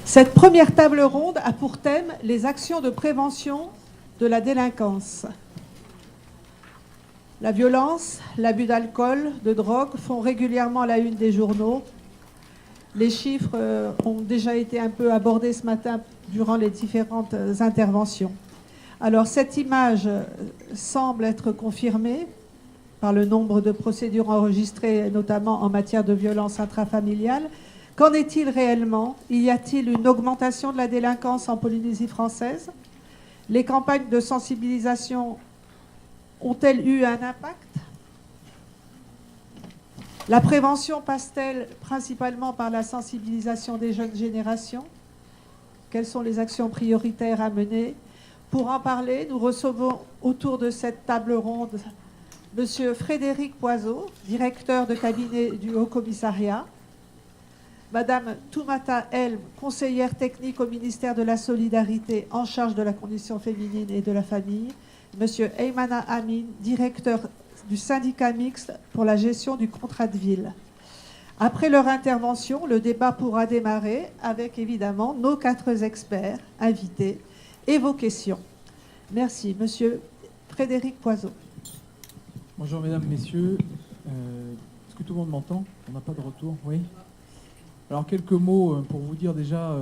Cette première table ronde a pour thème les actions de prévention de la délinquance. La violence, l'abus d'alcool, de drogue font régulièrement la une des journaux. Les chiffres ont déjà été un peu abordés ce matin durant les différentes interventions. Alors cette image semble être confirmée par le nombre de procédures enregistrées, notamment en matière de violence intrafamiliale. Qu'en est-il réellement? Y a-t-il une augmentation de la délinquance en Polynésie française? Les campagnes de sensibilisation ont-elles eu un impact? La prévention passe-t-elle principalement par la sensibilisation des jeunes générations? Quelles sont les actions prioritaires à mener? Pour en parler, nous recevons autour de cette table ronde M. Frédéric Poiseau, directeur de cabinet du Haut-Commissariat, Mme Toumata Helm, conseillère technique au ministère de la Solidarité en charge de la condition féminine et de la famille, M. Eymana Amin, directeur du syndicat mixte pour la gestion du contrat de ville. Après leur intervention, le débat pourra démarrer avec évidemment nos 4 experts invités et vos questions. Merci. Monsieur Frédéric Poiseau. Bonjour mesdames, messieurs. Est-ce que tout le monde m'entend? On n'a pas de retour? Oui. Alors quelques mots pour vous dire déjà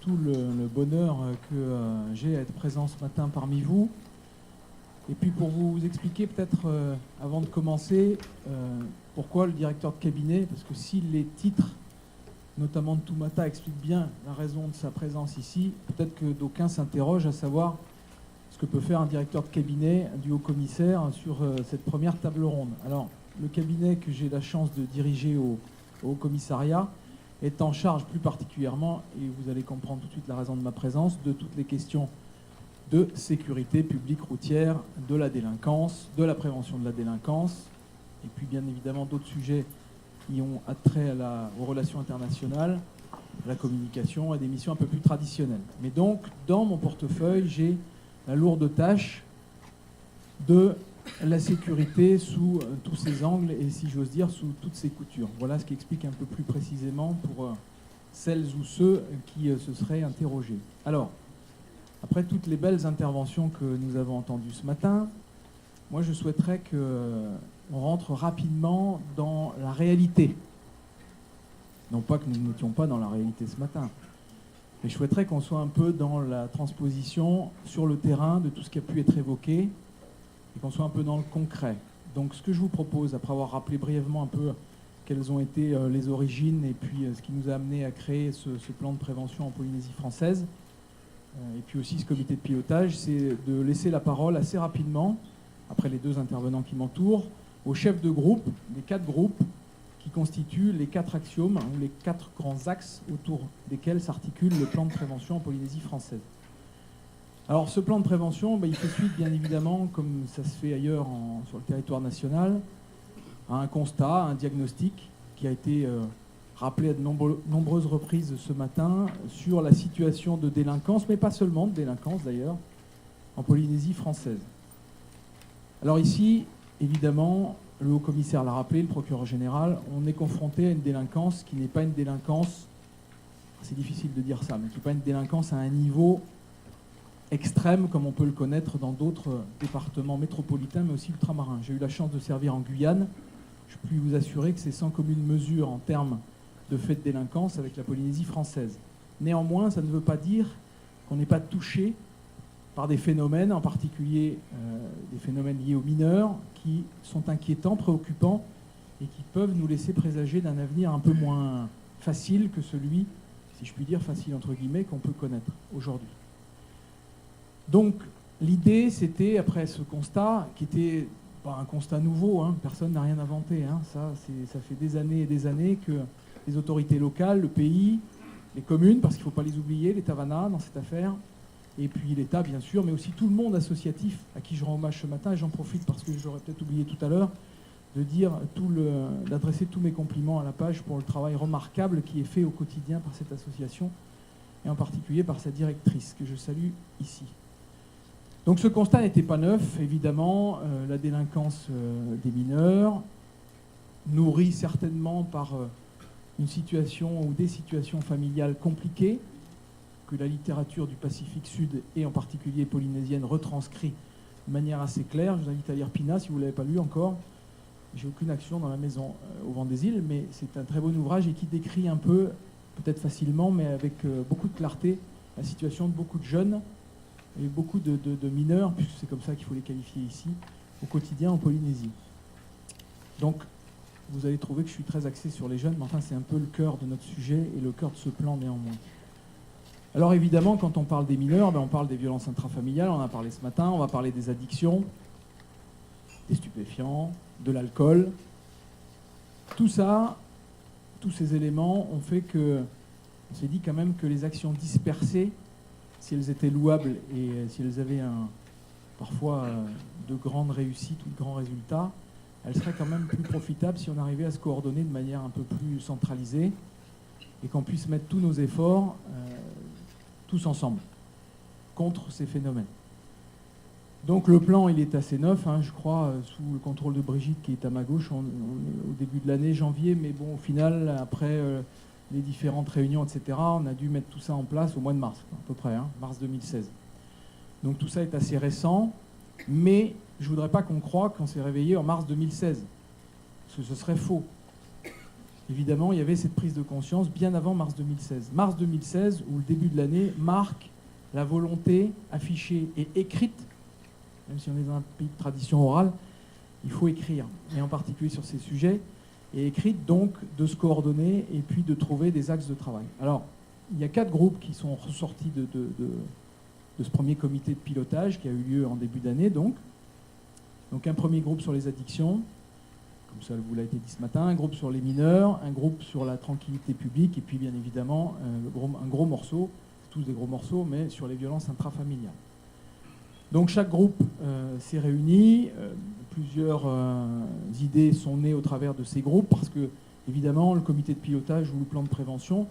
tout le bonheur que j'ai à être présent ce matin parmi vous. Et puis pour vous expliquer peut-être, avant de commencer, pourquoi le directeur de cabinet, parce que si les titres, notamment de Toumata, expliquent bien la raison de sa présence ici, peut-être que d'aucuns s'interrogent à savoir ce que peut faire un directeur de cabinet du haut-commissaire sur cette première table ronde. Alors, le cabinet que j'ai la chance de diriger au haut-commissariat est en charge plus particulièrement, et vous allez comprendre tout de suite la raison de ma présence, de toutes les questions de sécurité publique routière, de la délinquance, de la prévention de la délinquance, et puis bien évidemment d'autres sujets qui ont attrait aux relations internationales, à la communication, à des missions un peu plus traditionnelles. Mais donc, dans mon portefeuille, j'ai la lourde tâche de la sécurité sous tous ses angles et, si j'ose dire, sous toutes ses coutures. Voilà ce qui explique un peu plus précisément pour celles ou ceux qui se seraient interrogés. Alors, après toutes les belles interventions que nous avons entendues ce matin, moi je souhaiterais qu'on rentre rapidement dans la réalité. Non pas que nous n'étions pas dans la réalité ce matin, mais je souhaiterais qu'on soit un peu dans la transposition sur le terrain de tout ce qui a pu être évoqué et qu'on soit un peu dans le concret. Donc ce que je vous propose, après avoir rappelé brièvement un peu quelles ont été les origines et puis ce qui nous a amené à créer ce plan de prévention en Polynésie française, et puis aussi ce comité de pilotage, c'est de laisser la parole assez rapidement, après les 2 intervenants qui m'entourent, aux chefs de groupe, les 4 groupes qui constituent les 4 axiomes, ou les 4 grands axes autour desquels s'articule le plan de prévention en Polynésie française. Alors ce plan de prévention, il fait suite bien évidemment, comme ça se fait ailleurs sur le territoire national, à un constat, à un diagnostic qui a été rappelé à de nombreuses reprises ce matin sur la situation de délinquance, mais pas seulement de délinquance d'ailleurs, en Polynésie française. Alors ici, évidemment, le haut-commissaire l'a rappelé, le procureur général, on est confronté à une délinquance qui n'est pas une délinquance, c'est difficile de dire ça, mais qui n'est pas une délinquance à un niveau extrême comme on peut le connaître dans d'autres départements métropolitains, mais aussi ultramarins. J'ai eu la chance de servir en Guyane. Je puis vous assurer que c'est sans commune mesure en termes de faits de délinquance avec la Polynésie française. Néanmoins, ça ne veut pas dire qu'on n'est pas touché par des phénomènes, en particulier des phénomènes liés aux mineurs, qui sont inquiétants, préoccupants, et qui peuvent nous laisser présager d'un avenir un peu moins facile que celui, si je puis dire, facile entre guillemets, qu'on peut connaître aujourd'hui. Donc, l'idée, c'était, après ce constat, qui était pas un constat nouveau, personne n'a rien inventé, ça fait des années et des années que les autorités locales, le pays, les communes, parce qu'il ne faut pas les oublier, les Tavana dans cette affaire, et puis l'État bien sûr, mais aussi tout le monde associatif à qui je rends hommage ce matin, et j'en profite parce que j'aurais peut-être oublié tout à l'heure, d'adresser tous mes compliments à la page pour le travail remarquable qui est fait au quotidien par cette association, et en particulier par sa directrice, que je salue ici. Donc ce constat n'était pas neuf, évidemment, la délinquance des mineurs, nourrie certainement par une situation ou des situations familiales compliquées, que la littérature du Pacifique Sud, et en particulier polynésienne, retranscrit de manière assez claire. Je vous invite à lire Pina, si vous ne l'avez pas lu encore. J'ai aucune action dans la maison au vent des îles, mais c'est un très bon ouvrage et qui décrit un peu, peut-être facilement, mais avec beaucoup de clarté, la situation de beaucoup de jeunes et beaucoup de mineurs, puisque c'est comme ça qu'il faut les qualifier ici, au quotidien en Polynésie. Donc, vous allez trouver que je suis très axé sur les jeunes, mais enfin, c'est un peu le cœur de notre sujet et le cœur de ce plan néanmoins. Alors évidemment, quand on parle des mineurs, on parle des violences intrafamiliales, on en a parlé ce matin, on va parler des addictions, des stupéfiants, de l'alcool. Tout ça, tous ces éléments ont fait que, on s'est dit quand même que les actions dispersées, si elles étaient louables et si elles avaient parfois de grandes réussites ou de grands résultats, elles seraient quand même plus profitables si on arrivait à se coordonner de manière un peu plus centralisée et qu'on puisse mettre tous nos efforts, tous ensemble, contre ces phénomènes. Donc le plan, il est assez neuf, je crois, sous le contrôle de Brigitte qui est à ma gauche. On est au début de l'année, janvier, mais bon, au final, après les différentes réunions, etc., on a dû mettre tout ça en place au mois de mars, à peu près, mars 2016. Donc tout ça est assez récent, mais je ne voudrais pas qu'on croie qu'on s'est réveillé en mars 2016, parce que ce serait faux. Évidemment, il y avait cette prise de conscience bien avant mars 2016. Mars 2016, où le début de l'année marque la volonté affichée et écrite, même si on est dans un pays de tradition orale, il faut écrire, et en particulier sur ces sujets, et écrite donc de se coordonner et puis de trouver des axes de travail. Alors, il y a 4 groupes qui sont ressortis de ce premier comité de pilotage qui a eu lieu en début d'année, donc un premier groupe sur les addictions, comme ça vous l'a été dit ce matin, un groupe sur les mineurs, un groupe sur la tranquillité publique, et puis bien évidemment un gros morceau, tous des gros morceaux, mais sur les violences intrafamiliales. Donc chaque groupe s'est réuni, plusieurs idées sont nées au travers de ces groupes, parce que évidemment le comité de pilotage ou le plan de prévention,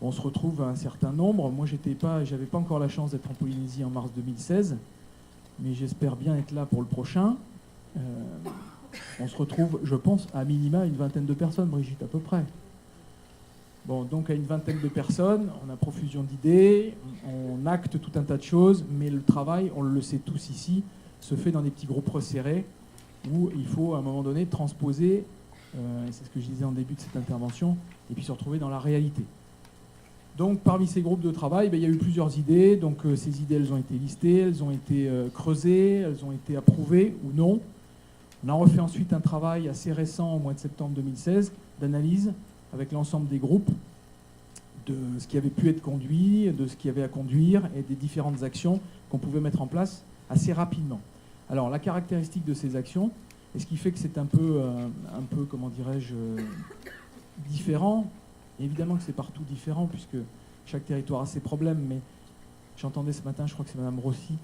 on se retrouve à un certain nombre. Moi j'avais pas encore la chance d'être en Polynésie en mars 2016, mais j'espère bien être là pour le prochain. On se retrouve, je pense, à minima une vingtaine de personnes, Brigitte, à peu près. Bon, donc à une vingtaine de personnes, on a profusion d'idées, on acte tout un tas de choses, mais le travail, on le sait tous ici, se fait dans des petits groupes resserrés où il faut à un moment donné transposer, c'est ce que je disais en début de cette intervention, et puis se retrouver dans la réalité. Donc parmi ces groupes de travail, il y a eu plusieurs idées, donc ces idées elles ont été listées, elles ont été creusées, elles ont été approuvées ou non. On a refait ensuite un travail assez récent au mois de septembre 2016 d'analyse avec l'ensemble des groupes de ce qui avait pu être conduit, de ce qu'il y avait à conduire et des différentes actions qu'on pouvait mettre en place assez rapidement. Alors la caractéristique de ces actions, et ce qui fait que c'est un peu comment dirais-je, différent, et évidemment que c'est partout différent puisque chaque territoire a ses problèmes, mais j'entendais ce matin, je crois que c'est Madame Rossi,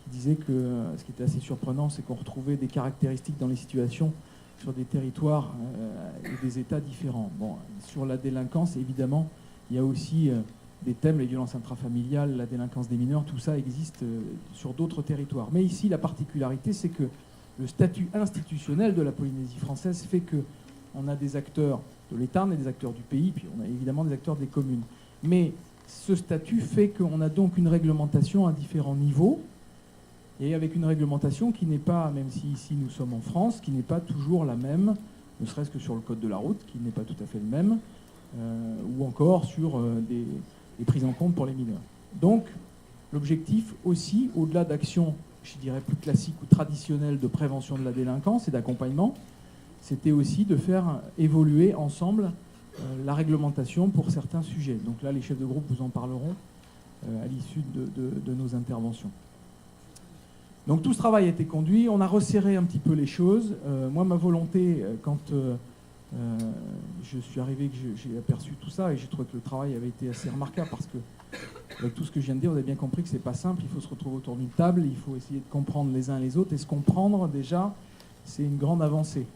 qui disait que ce qui était assez surprenant, c'est qu'on retrouvait des caractéristiques dans les situations sur des territoires et des états différents. Bon, sur la délinquance, évidemment, il y a aussi des thèmes, les violences intrafamiliales, la délinquance des mineurs, tout ça existe sur d'autres territoires. Mais ici, la particularité, c'est que le statut institutionnel de la Polynésie française fait qu'on a des acteurs de l'État, on a des acteurs du pays, puis on a évidemment des acteurs des communes. Mais ce statut fait qu'on a donc une réglementation à différents niveaux, et avec une réglementation qui n'est pas, même si ici nous sommes en France, qui n'est pas toujours la même, ne serait-ce que sur le code de la route, qui n'est pas tout à fait le même, ou encore sur des prises en compte pour les mineurs. Donc, l'objectif aussi, au-delà d'actions, je dirais, plus classiques ou traditionnelles de prévention de la délinquance et d'accompagnement, c'était aussi de faire évoluer ensemble la réglementation pour certains sujets. Donc là, les chefs de groupe vous en parleront à l'issue de nos interventions. Donc tout ce travail a été conduit, on a resserré un petit peu les choses. Moi, ma volonté, quand je suis arrivé, que j'ai aperçu tout ça, et j'ai trouvé que le travail avait été assez remarquable, parce que, avec tout ce que je viens de dire, vous avez bien compris que c'est pas simple, il faut se retrouver autour d'une table, il faut essayer de comprendre les uns les autres, et se comprendre, déjà, c'est une grande avancée.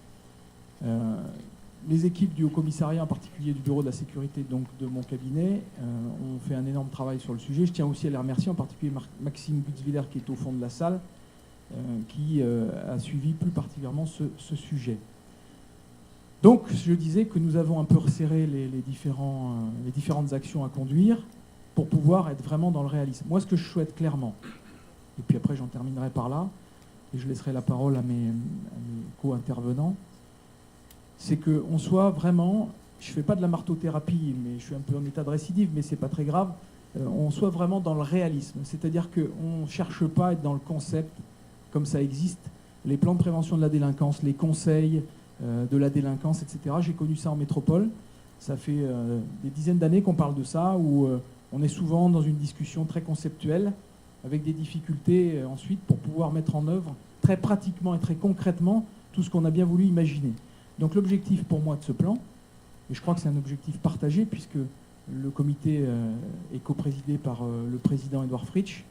Les équipes du Haut-Commissariat, en particulier du Bureau de la sécurité donc de mon cabinet, ont fait un énorme travail sur le sujet. Je tiens aussi à les remercier, en particulier Maxime Gutzwiller, qui est au fond de la salle, qui a suivi plus particulièrement ce sujet. Donc, je disais que nous avons un peu resserré les différentes actions à conduire. pour pouvoir être vraiment dans le réalisme. Moi, ce que je souhaite clairement, et puis après j'en terminerai par là, et je laisserai la parole à mes co-intervenants, c'est qu'on soit vraiment, je ne fais pas de la marteau-thérapie, mais je suis un peu en état de récidive, mais ce n'est pas très grave, on soit vraiment dans le réalisme. C'est-à-dire qu'on ne cherche pas à être dans le concept, comme ça existe, les plans de prévention de la délinquance, les conseils de la délinquance, etc. J'ai connu ça en métropole. Ça fait des dizaines d'années qu'on parle de ça, où on est souvent dans une discussion très conceptuelle, avec des difficultés ensuite pour pouvoir mettre en œuvre très pratiquement et très concrètement tout ce qu'on a bien voulu imaginer. Donc l'objectif pour moi de ce plan, et je crois que c'est un objectif partagé, puisque le comité est coprésidé par le président Édouard Fritsch,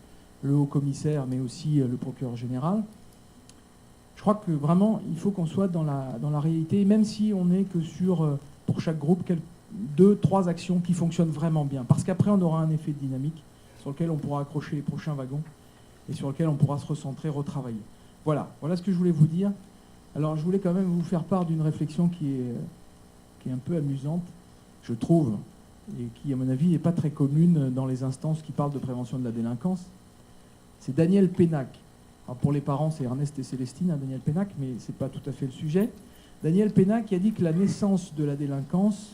le haut-commissaire, mais aussi le procureur général. Je crois que vraiment, il faut qu'on soit dans la réalité, même si on n'est que sur, pour chaque groupe, 2-3 actions qui fonctionnent vraiment bien. Parce qu'après, on aura un effet de dynamique sur lequel on pourra accrocher les prochains wagons et sur lequel on pourra se recentrer, retravailler. Voilà ce que je voulais vous dire. Alors, je voulais quand même vous faire part d'une réflexion qui est un peu amusante, je trouve, et qui, à mon avis, n'est pas très commune dans les instances qui parlent de prévention de la délinquance. C'est Daniel Pénac. Alors pour les parents, c'est Ernest et Célestine, hein, Daniel Pénac, mais ce n'est pas tout à fait le sujet. Daniel Pénac qui a dit que la naissance de la délinquance,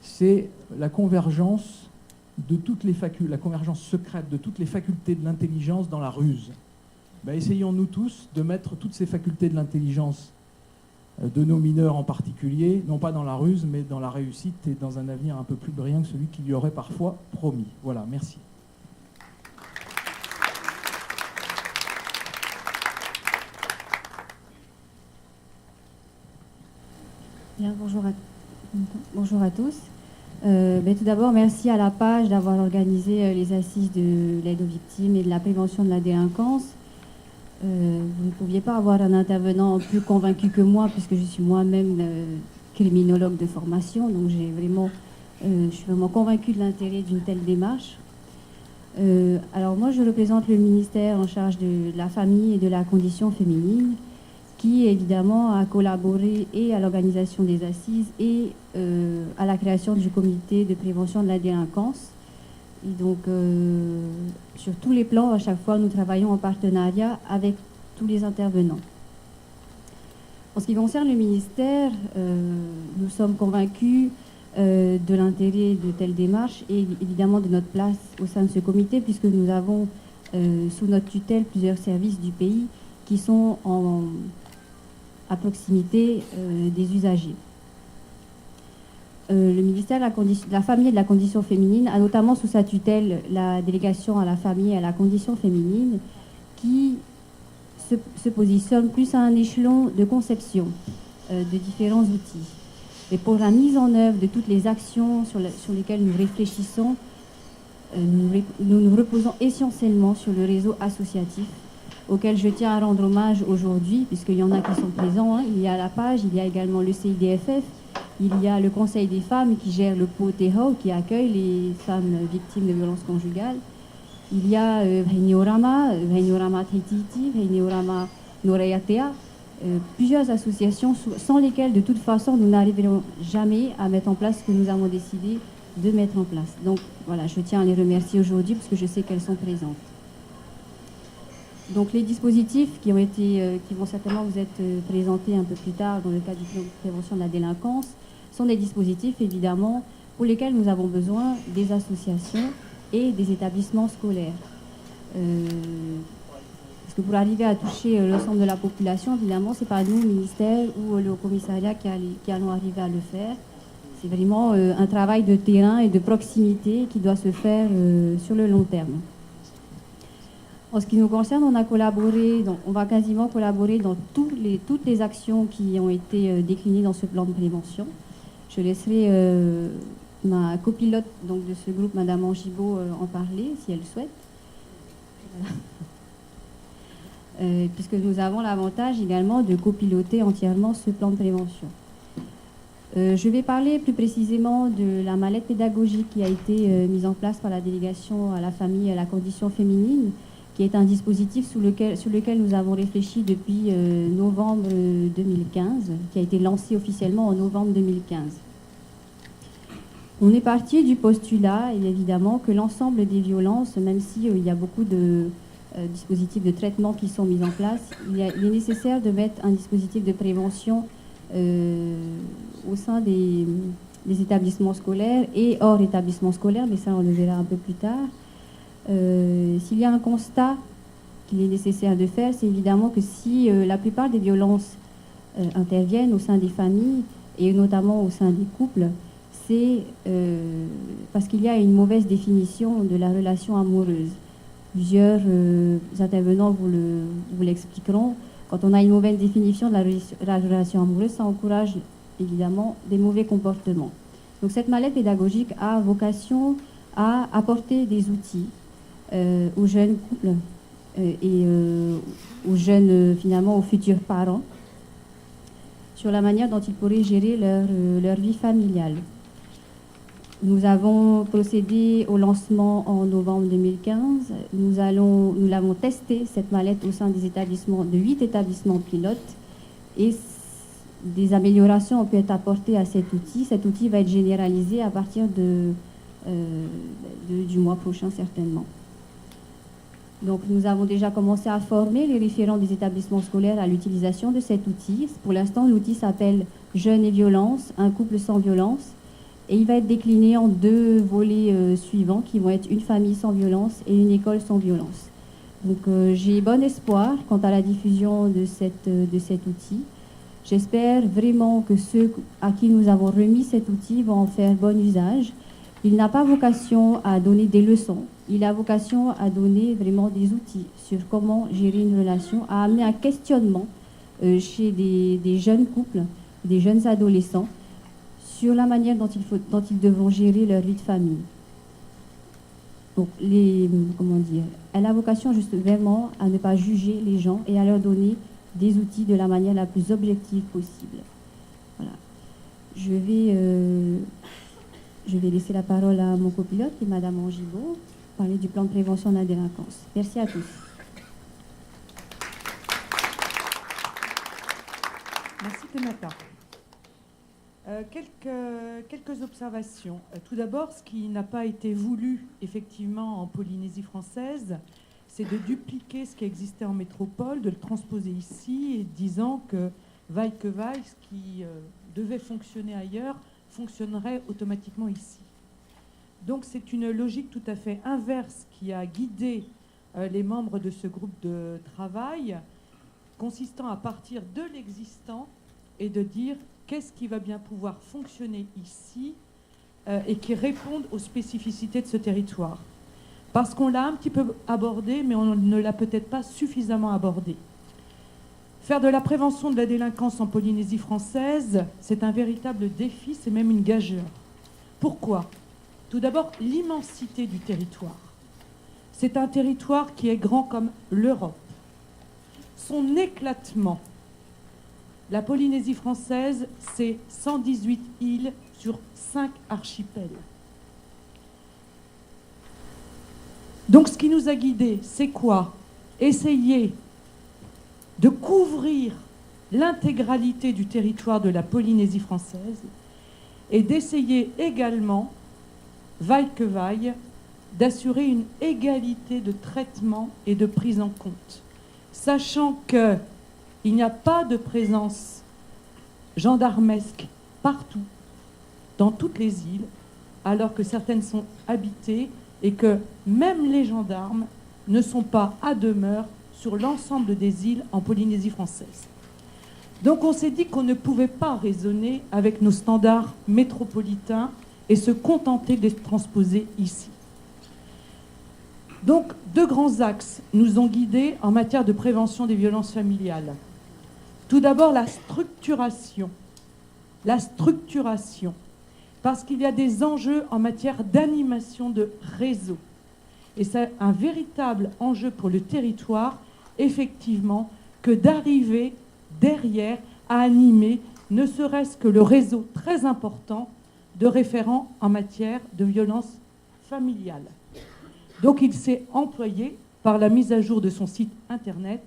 c'est la convergence de toutes les la convergence secrète de toutes les facultés de l'intelligence dans la ruse. Ben, essayons-nous tous de mettre toutes ces facultés de l'intelligence de nos mineurs en particulier, non pas dans la ruse, mais dans la réussite et dans un avenir un peu plus brillant que celui qu'il y aurait parfois promis. Voilà, merci. Bien, bonjour à tous. Tout d'abord, merci à la page d'avoir organisé les assises de l'aide aux victimes et de la prévention de la délinquance. Vous ne pouviez pas avoir un intervenant plus convaincu que moi, puisque je suis moi-même criminologue de formation, donc je suis vraiment convaincue de l'intérêt d'une telle démarche. Alors moi, je représente le ministère en charge de la famille et de la condition féminine, qui évidemment a collaboré et à l'organisation des assises et à la création du comité de prévention de la délinquance. Et donc, sur tous les plans, à chaque fois, nous travaillons en partenariat avec tous les intervenants. En ce qui concerne le ministère, nous sommes convaincus de l'intérêt de telles démarches et évidemment de notre place au sein de ce comité, puisque nous avons sous notre tutelle plusieurs services du pays qui sont à proximité des usagers. Le ministère de la Famille et de la Condition féminine a notamment sous sa tutelle la délégation à la famille et à la condition féminine qui se positionne plus à un échelon de conception de différents outils. Et pour la mise en œuvre de toutes les actions sur lesquelles nous réfléchissons, nous nous reposons essentiellement sur le réseau associatif auquel je tiens à rendre hommage aujourd'hui, puisqu'il y en a qui sont présents. Hein. Il y a la page, il y a également le CIDFF, il y a le Conseil des femmes qui gère le POTEHO, qui accueille les femmes victimes de violences conjugales. Il y a Vreniorama Thetiti, Vreniorama Noreatea, plusieurs associations sans lesquelles, de toute façon, nous n'arriverons jamais à mettre en place ce que nous avons décidé de mettre en place. Donc voilà, je tiens à les remercier aujourd'hui, parce que je sais qu'elles sont présentes. Donc les dispositifs qui vont certainement vous être présentés un peu plus tard dans le cadre du plan de prévention de la délinquance sont des dispositifs évidemment pour lesquels nous avons besoin des associations et des établissements scolaires. Parce que pour arriver à toucher l'ensemble de la population, évidemment, c'est pas nous, le ministère ou le commissariat qui allons arriver à le faire. C'est vraiment un travail de terrain et de proximité qui doit se faire sur le long terme. En ce qui nous concerne, on va quasiment collaborer dans toutes les actions qui ont été déclinées dans ce plan de prévention. Je laisserai ma copilote donc, de ce groupe, Madame Angibault, en parler, si elle souhaite. Puisque nous avons l'avantage également de copiloter entièrement ce plan de prévention. Je vais parler plus précisément de la mallette pédagogique qui a été mise en place par la délégation à la famille et à la condition féminine, qui est un dispositif sur lequel nous avons réfléchi depuis novembre 2015, qui a été lancé officiellement en novembre 2015. On est parti du postulat, évidemment, que l'ensemble des violences, même si il y a beaucoup de dispositifs de traitement qui sont mis en place, il est nécessaire de mettre un dispositif de prévention au sein des établissements scolaires et hors établissements scolaires, mais ça on le verra un peu plus tard. S'il y a un constat qu'il est nécessaire de faire, c'est évidemment que si la plupart des violences interviennent au sein des familles et notamment au sein des couples, c'est parce qu'il y a une mauvaise définition de la relation amoureuse. Plusieurs intervenants vous l'expliqueront. Quand on a une mauvaise définition de la relation amoureuse, ça encourage évidemment des mauvais comportements. Donc cette mallette pédagogique a vocation à apporter des outils aux jeunes couples et aux jeunes, finalement, aux futurs parents sur la manière dont ils pourraient gérer leur vie familiale. Nous avons procédé au lancement en novembre 2015. Nous l'avons testé, cette mallette, au sein des établissements, de 8 établissements pilotes. Et des améliorations ont pu être apportées à cet outil. Cet outil va être généralisé à partir du mois prochain, certainement. Donc, nous avons déjà commencé à former les référents des établissements scolaires à l'utilisation de cet outil. Pour l'instant, l'outil s'appelle « Jeunes et violence, un couple sans violence ». Et il va être décliné en 2 volets suivants qui vont être une famille sans violence et une école sans violence. Donc j'ai bon espoir quant à la diffusion de cet outil. J'espère vraiment que ceux à qui nous avons remis cet outil vont en faire bon usage. Il n'a pas vocation à donner des leçons, il a vocation à donner vraiment des outils sur comment gérer une relation, à amener un questionnement chez des jeunes couples, des jeunes adolescents, sur la manière dont ils devront gérer leur vie de famille. Donc, elle a vocation juste vraiment à ne pas juger les gens et à leur donner des outils de la manière la plus objective possible. Voilà. Je vais laisser la parole à mon copilote, qui est Madame Angibault, parler du plan de prévention de la délinquance. Merci à tous. Merci Kenata. Quelques observations. Tout d'abord, ce qui n'a pas été voulu effectivement en Polynésie française, c'est de dupliquer ce qui existait en métropole, de le transposer ici, et disant que vaille que vaille, ce qui devait fonctionner ailleurs fonctionnerait automatiquement ici. Donc c'est une logique tout à fait inverse qui a guidé les membres de ce groupe de travail, consistant à partir de l'existant et de dire qu'est-ce qui va bien pouvoir fonctionner ici et qui réponde aux spécificités de ce territoire. Parce qu'on l'a un petit peu abordé, mais on ne l'a peut-être pas suffisamment abordé. Faire de la prévention de la délinquance en Polynésie française, c'est un véritable défi, c'est même une gageure. Pourquoi ? Tout d'abord, l'immensité du territoire. C'est un territoire qui est grand comme l'Europe. Son éclatement. La Polynésie française, c'est 118 îles sur 5 archipels. Donc ce qui nous a guidés, c'est quoi ? Essayer de couvrir l'intégralité du territoire de la Polynésie française et d'essayer également, vaille que vaille, d'assurer une égalité de traitement et de prise en compte, sachant qu'il n'y a pas de présence gendarmesque partout, dans toutes les îles, alors que certaines sont habitées et que même les gendarmes ne sont pas à demeure sur l'ensemble des îles en Polynésie française. Donc on s'est dit qu'on ne pouvait pas raisonner avec nos standards métropolitains et se contenter de les transposer ici. Donc 2 grands axes nous ont guidés en matière de prévention des violences familiales. Tout d'abord la structuration. La structuration, parce qu'il y a des enjeux en matière d'animation de réseau. Et c'est un véritable enjeu pour le territoire, effectivement, que d'arriver derrière à animer ne serait-ce que le réseau très important de référents en matière de violence familiale. Donc il s'est employé par la mise à jour de son site internet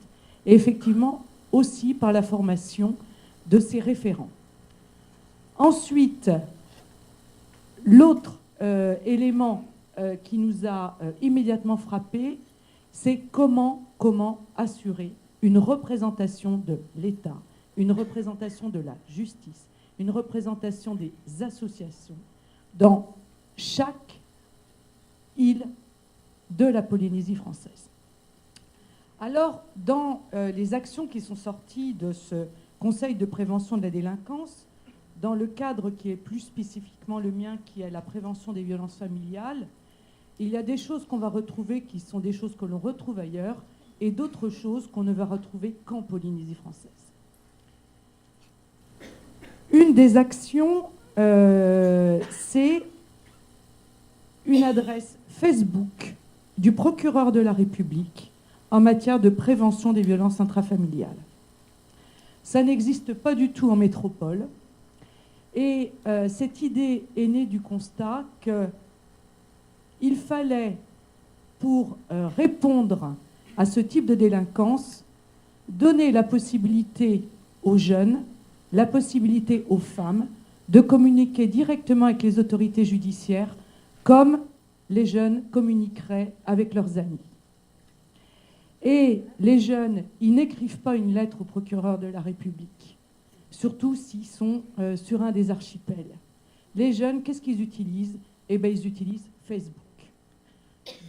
et effectivement aussi par la formation de ses référents. Ensuite, L'autre élément qui nous a immédiatement frappé, c'est comment assurer une représentation de l'État, une représentation de la justice, une représentation des associations dans chaque île de la Polynésie française. Alors, dans les actions qui sont sorties de ce Conseil de prévention de la délinquance, dans le cadre qui est plus spécifiquement le mien, qui est la prévention des violences familiales, il y a des choses qu'on va retrouver qui sont des choses que l'on retrouve ailleurs et d'autres choses qu'on ne va retrouver qu'en Polynésie française. Une des actions, c'est une adresse Facebook du procureur de la République en matière de prévention des violences intrafamiliales. Ça n'existe pas du tout en métropole. Et cette idée est née du constat qu'il fallait, pour répondre à ce type de délinquance, donner la possibilité aux jeunes, la possibilité aux femmes de communiquer directement avec les autorités judiciaires comme les jeunes communiqueraient avec leurs amis. Et les jeunes, ils n'écrivent pas une lettre au procureur de la République, surtout s'ils sont sur un des archipels. Les jeunes, qu'est-ce qu'ils utilisent? Eh bien, ils utilisent Facebook.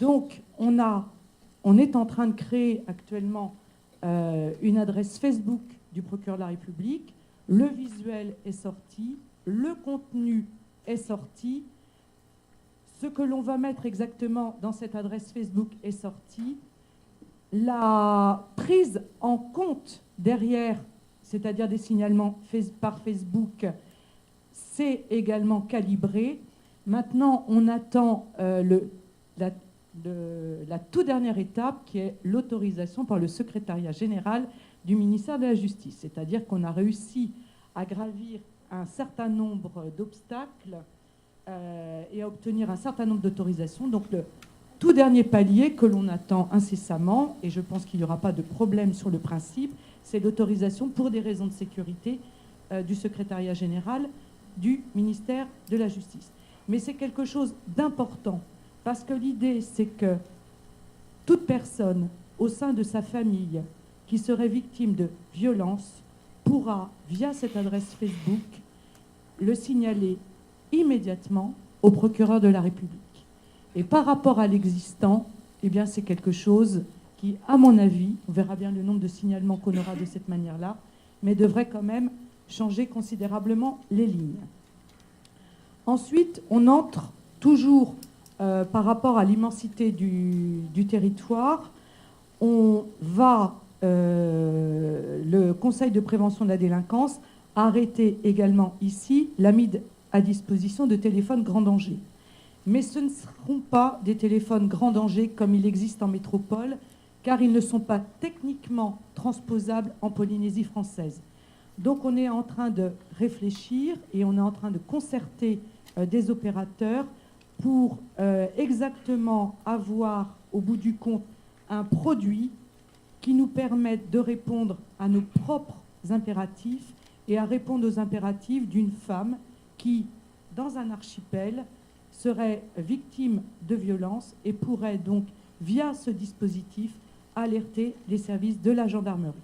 Donc, on est en train de créer actuellement une adresse Facebook du procureur de la République. Le visuel est sorti, le contenu est sorti. Ce que l'on va mettre exactement dans cette adresse Facebook est sorti. La prise en compte derrière, c'est-à-dire des signalements par Facebook, c'est également calibré. Maintenant, on attend la toute dernière étape qui est l'autorisation par le secrétariat général du ministère de la Justice. C'est-à-dire qu'on a réussi à gravir un certain nombre d'obstacles et à obtenir un certain nombre d'autorisations. Donc le tout dernier palier que l'on attend incessamment, et je pense qu'il n'y aura pas de problème sur le principe, c'est l'autorisation pour des raisons de sécurité du secrétariat général du ministère de la Justice. Mais c'est quelque chose d'important, parce que l'idée, c'est que toute personne au sein de sa famille qui serait victime de violence pourra, via cette adresse Facebook, le signaler immédiatement au procureur de la République. Et par rapport à l'existant, eh bien, c'est quelque chose qui, à mon avis, on verra bien le nombre de signalements qu'on aura de cette manière-là, mais devrait quand même changer considérablement les lignes. Ensuite, on entre toujours par rapport à l'immensité du territoire. On va, le Conseil de prévention de la délinquance, arrêter également ici la mise à disposition de téléphones grand danger. Mais ce ne seront pas des téléphones grand danger comme il existe en métropole, car ils ne sont pas techniquement transposables en Polynésie française. Donc on est en train de réfléchir et on est en train de concerter des opérateurs pour exactement avoir au bout du compte un produit qui nous permette de répondre à nos propres impératifs et à répondre aux impératifs d'une femme qui, dans un archipel, serait victime de violence et pourrait donc, via ce dispositif, alerter les services de la gendarmerie.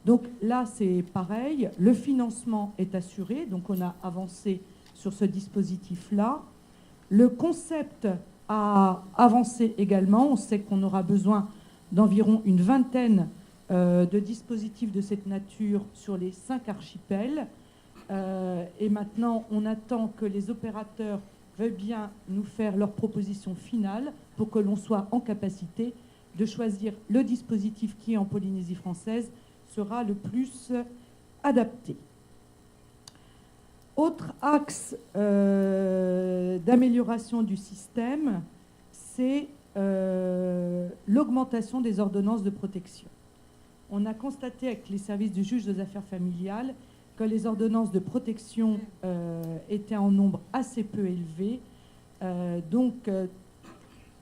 Donc là, c'est pareil, le financement est assuré, donc on a avancé sur ce dispositif-là. Le concept a avancé également, on sait qu'on aura besoin d'environ une vingtaine de dispositifs de cette nature sur les 5 archipels. Et maintenant, on attend que les opérateurs veuillent bien nous faire leur proposition finale pour que l'on soit en capacité de choisir le dispositif qui, en Polynésie française, sera le plus adapté. Autre axe d'amélioration du système, c'est l'augmentation des ordonnances de protection. On a constaté avec les services du juge des affaires familiales que les ordonnances de protection étaient en nombre assez peu élevé.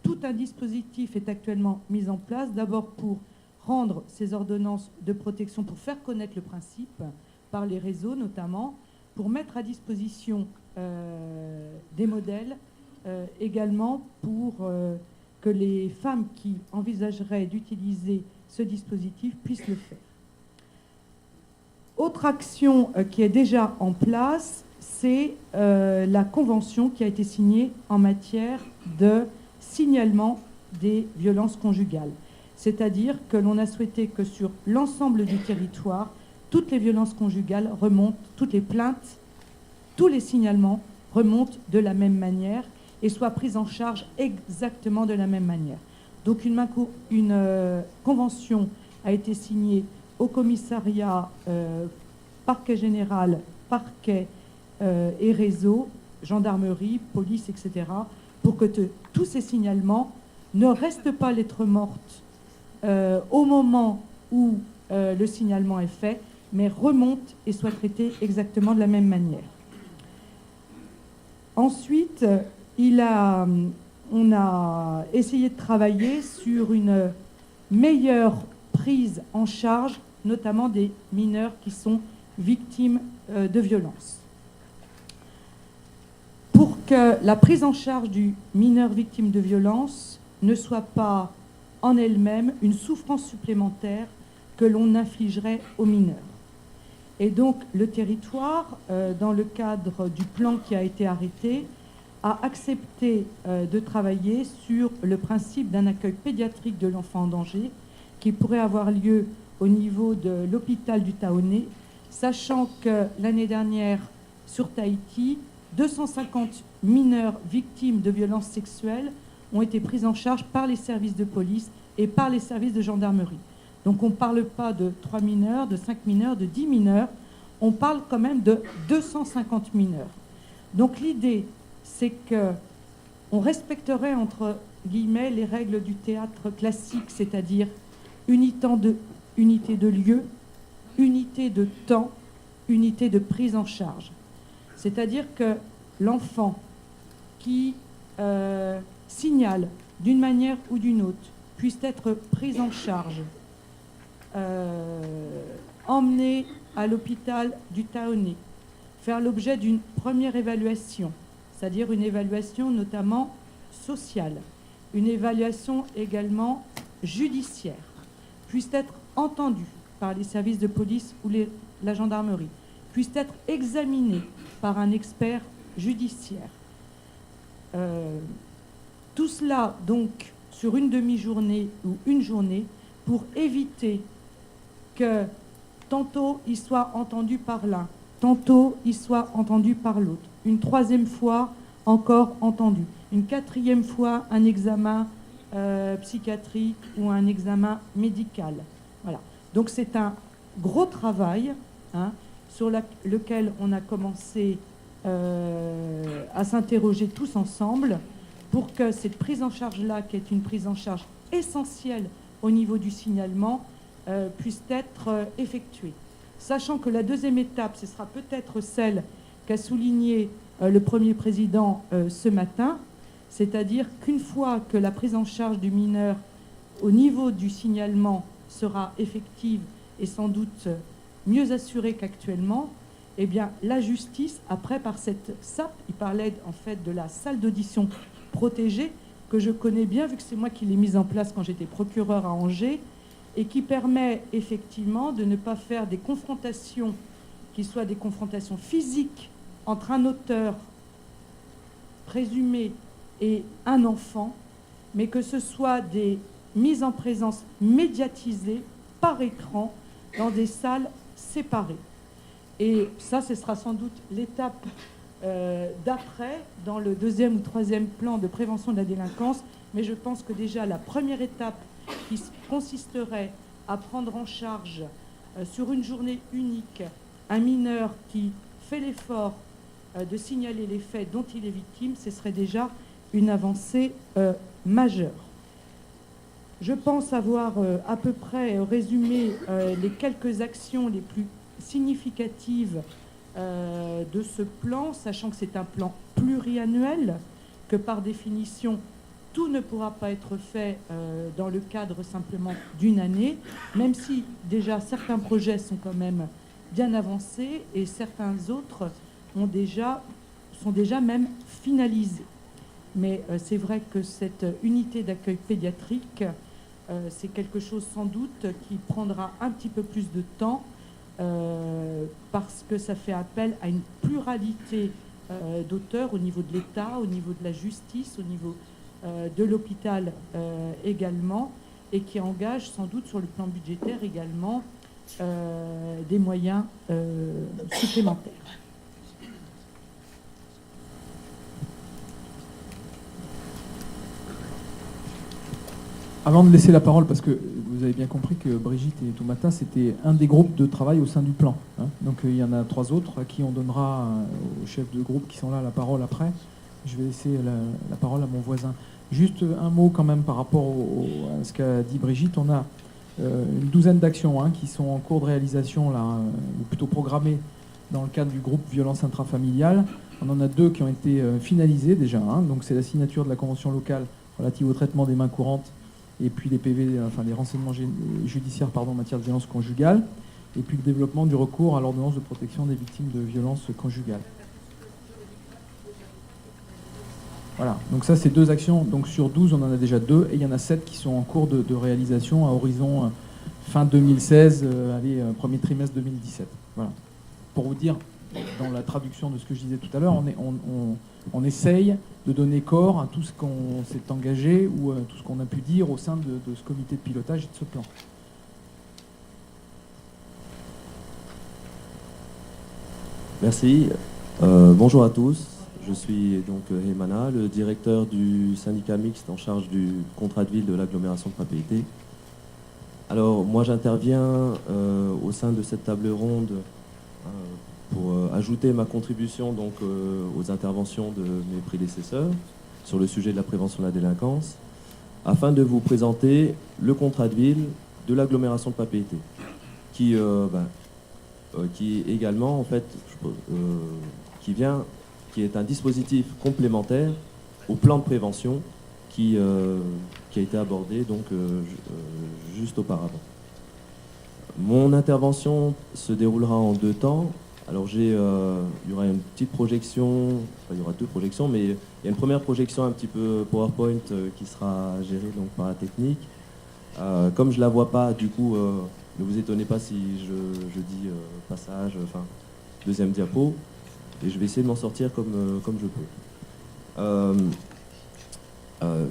Tout un dispositif est actuellement mis en place, d'abord pour rendre ces ordonnances de protection, pour faire connaître le principe par les réseaux notamment, pour mettre à disposition des modèles également pour que les femmes qui envisageraient d'utiliser ce dispositif puissent le faire. Autre action qui est déjà en place, c'est la convention qui a été signée en matière de signalement des violences conjugales. C'est-à-dire que l'on a souhaité que sur l'ensemble du territoire, toutes les violences conjugales remontent, toutes les plaintes, tous les signalements remontent de la même manière et soient prises en charge exactement de la même manière. Donc une convention a été signée au commissariat parquet général, parquet et réseau, gendarmerie, police, etc., pour que tous ces signalements ne restent pas lettre morte au moment où le signalement est fait, mais remontent et soient traités exactement de la même manière. Ensuite, on a essayé de travailler sur une meilleure prise en charge, notamment des mineurs qui sont victimes de violences. Pour que la prise en charge du mineur victime de violence ne soit pas en elle-même une souffrance supplémentaire que l'on infligerait aux mineurs. Et donc le territoire, dans le cadre du plan qui a été arrêté, a accepté de travailler sur le principe d'un accueil pédiatrique de l'enfant en danger qui pourrait avoir lieu au niveau de l'hôpital du Taonnet, sachant que l'année dernière, sur Tahiti, 250 mineurs victimes de violences sexuelles ont été pris en charge par les services de police et par les services de gendarmerie. Donc on ne parle pas de 3 mineurs, de 5 mineurs, de 10 mineurs, on parle quand même de 250 mineurs. Donc l'idée, c'est qu'on respecterait, entre guillemets, les règles du théâtre classique, c'est-à-dire unité de lieu, unité de temps, unité de prise en charge. C'est-à-dire que l'enfant qui signale d'une manière ou d'une autre puisse être pris en charge, emmené à l'hôpital du Taonnet, faire l'objet d'une première évaluation, c'est-à-dire une évaluation notamment sociale, une évaluation également judiciaire, puisse être entendu par les services de police ou la gendarmerie, puisse être examiné par un expert judiciaire. Tout cela, donc, sur une demi-journée ou une journée, pour éviter que tantôt il soit entendu par l'un, tantôt il soit entendu par l'autre, une troisième fois encore entendu, une quatrième fois un examen psychiatrique ou un examen médical. Voilà. Donc c'est un gros travail sur lequel on a commencé à s'interroger tous ensemble pour que cette prise en charge-là, qui est une prise en charge essentielle au niveau du signalement, puisse être effectuée. Sachant que la deuxième étape, ce sera peut-être celle qu'a souligné le Premier Président ce matin, c'est-à-dire qu'une fois que la prise en charge du mineur au niveau du signalement sera effective et sans doute mieux assurée qu'actuellement, eh bien, la justice, après par cette SAP, il parlait en fait de la salle d'audition protégée, que je connais bien, vu que c'est moi qui l'ai mise en place quand j'étais procureur à Angers, et qui permet effectivement de ne pas faire des confrontations qui soient des confrontations physiques entre un auteur présumé et un enfant, mais que ce soit des mises en présence médiatisées par écran dans des salles séparées. Et ça, ce sera sans doute l'étape d'après, dans le deuxième ou troisième plan de prévention de la délinquance. Mais je pense que déjà la première étape qui consisterait à prendre en charge sur une journée unique un mineur qui fait l'effort de signaler les faits dont il est victime, ce serait déjà une avancée majeure. Je pense avoir à peu près résumé les quelques actions les plus significatives de ce plan, sachant que c'est un plan pluriannuel, que par définition, tout ne pourra pas être fait dans le cadre simplement d'une année, même si déjà certains projets sont quand même bien avancés et certains autres ont déjà sont déjà même finalisées. Mais c'est vrai que cette unité d'accueil pédiatrique, c'est quelque chose sans doute qui prendra un petit peu plus de temps parce que ça fait appel à une pluralité d'auteurs au niveau de l'État, au niveau de la justice, au niveau de l'hôpital également, et qui engage sans doute sur le plan budgétaire également des moyens supplémentaires. Avant de laisser la parole, parce que vous avez bien compris que Brigitte et Toumata, c'était un des groupes de travail au sein du plan. Hein. Donc il y en a 3 autres à qui on donnera aux chefs de groupe qui sont là la parole après. Je vais laisser la parole à mon voisin. Juste un mot quand même par rapport à ce qu'a dit Brigitte. On a une douzaine d'actions qui sont en cours de réalisation, là, ou plutôt programmées dans le cadre du groupe violence intrafamiliale. On en a 2 qui ont été finalisées déjà. Donc c'est la signature de la convention locale relative au traitement des mains courantes et puis les PV, enfin les renseignements judiciaires en matière de violence conjugale, et puis le développement du recours à l'ordonnance de protection des victimes de violences conjugales. Voilà, donc ça c'est 2 actions, donc sur 12 on en a déjà 2, et il y en a 7 qui sont en cours de réalisation à horizon fin 2016, premier trimestre 2017. Voilà. Pour vous dire, dans la traduction de ce que je disais tout à l'heure, on essaye de donner corps à tout ce qu'on s'est engagé ou tout ce qu'on a pu dire au sein de ce comité de pilotage et de ce plan. Merci. Bonjour à tous. Je suis donc Hemana, le directeur du syndicat mixte en charge du contrat de ville de l'agglomération de Papeete. Alors moi j'interviens au sein de cette table ronde pour ajouter ma contribution donc, aux interventions de mes prédécesseurs sur le sujet de la prévention de la délinquance, afin de vous présenter le contrat de ville de l'agglomération de Papeete, qui également en fait, qui est un dispositif complémentaire au plan de prévention qui a été abordé donc juste auparavant. Mon intervention se déroulera en 2 temps. Alors il y aura une petite projection, enfin, il y aura 2 projections, mais il y a une première projection un petit peu PowerPoint qui sera gérée donc, par la technique. Comme je ne la vois pas, du coup, ne vous étonnez pas si je dis passage, enfin, deuxième diapo, et je vais essayer de m'en sortir comme je peux.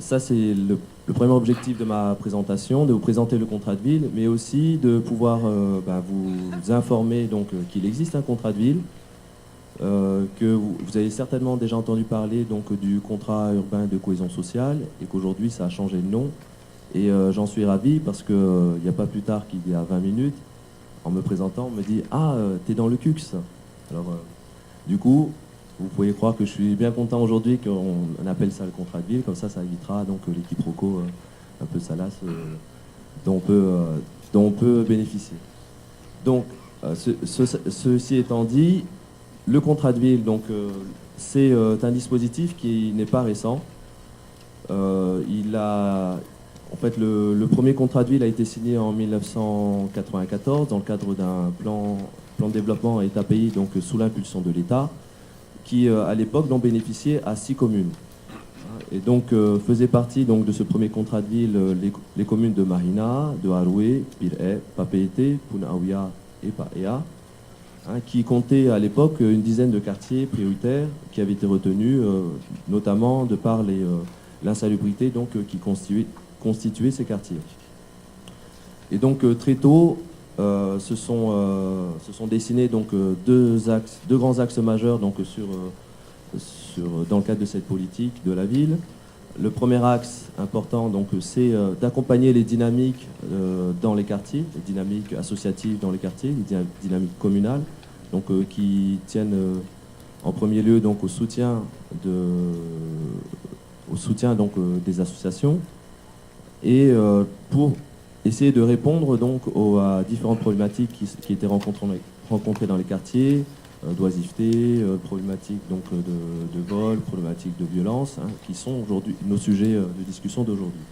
Ça, c'est le premier objectif de ma présentation, de vous présenter le contrat de ville, mais aussi de pouvoir vous informer qu'il existe un contrat de ville, que vous avez certainement déjà entendu parler donc, du contrat urbain de cohésion sociale, et qu'aujourd'hui ça a changé de nom. Et j'en suis ravi parce qu'il n'y a pas plus tard qu'il y a 20 minutes, en me présentant, on me dit « Ah, t'es dans le CUX ». Alors, du coup, vous pouvez croire que je suis bien content aujourd'hui qu'on appelle ça le contrat de ville, comme ça évitera donc les quiproquos un peu salaces dont on peut bénéficier. Donc, ceci étant dit, le contrat de ville, donc, c'est un dispositif qui n'est pas récent. En fait, le premier contrat de ville a été signé en 1994 dans le cadre d'un plan de développement à État pays, donc sous l'impulsion de l'État, qui à l'époque n'ont bénéficié à 6 communes. Et donc faisaient partie donc, de ce premier contrat de ville les communes de Marina, de Haroué, Piré, Papeete, Punaouia et Paea, qui comptaient à l'époque une dizaine de quartiers prioritaires qui avaient été retenus, notamment de par l'insalubrité qui constituait ces quartiers. Et donc très tôt, se sont dessinés donc, deux grands axes majeurs donc, dans le cadre de cette politique de la ville. Le premier axe important, donc, c'est d'accompagner les dynamiques dans les quartiers, les dynamiques associatives dans les quartiers, les dynamiques communales, donc, qui tiennent en premier lieu donc, au soutien donc, des associations, et pour essayer de répondre donc à différentes problématiques qui étaient rencontrées dans les quartiers, d'oisiveté, problématiques donc de vol, problématiques de violence, qui sont aujourd'hui nos sujets de discussion d'aujourd'hui.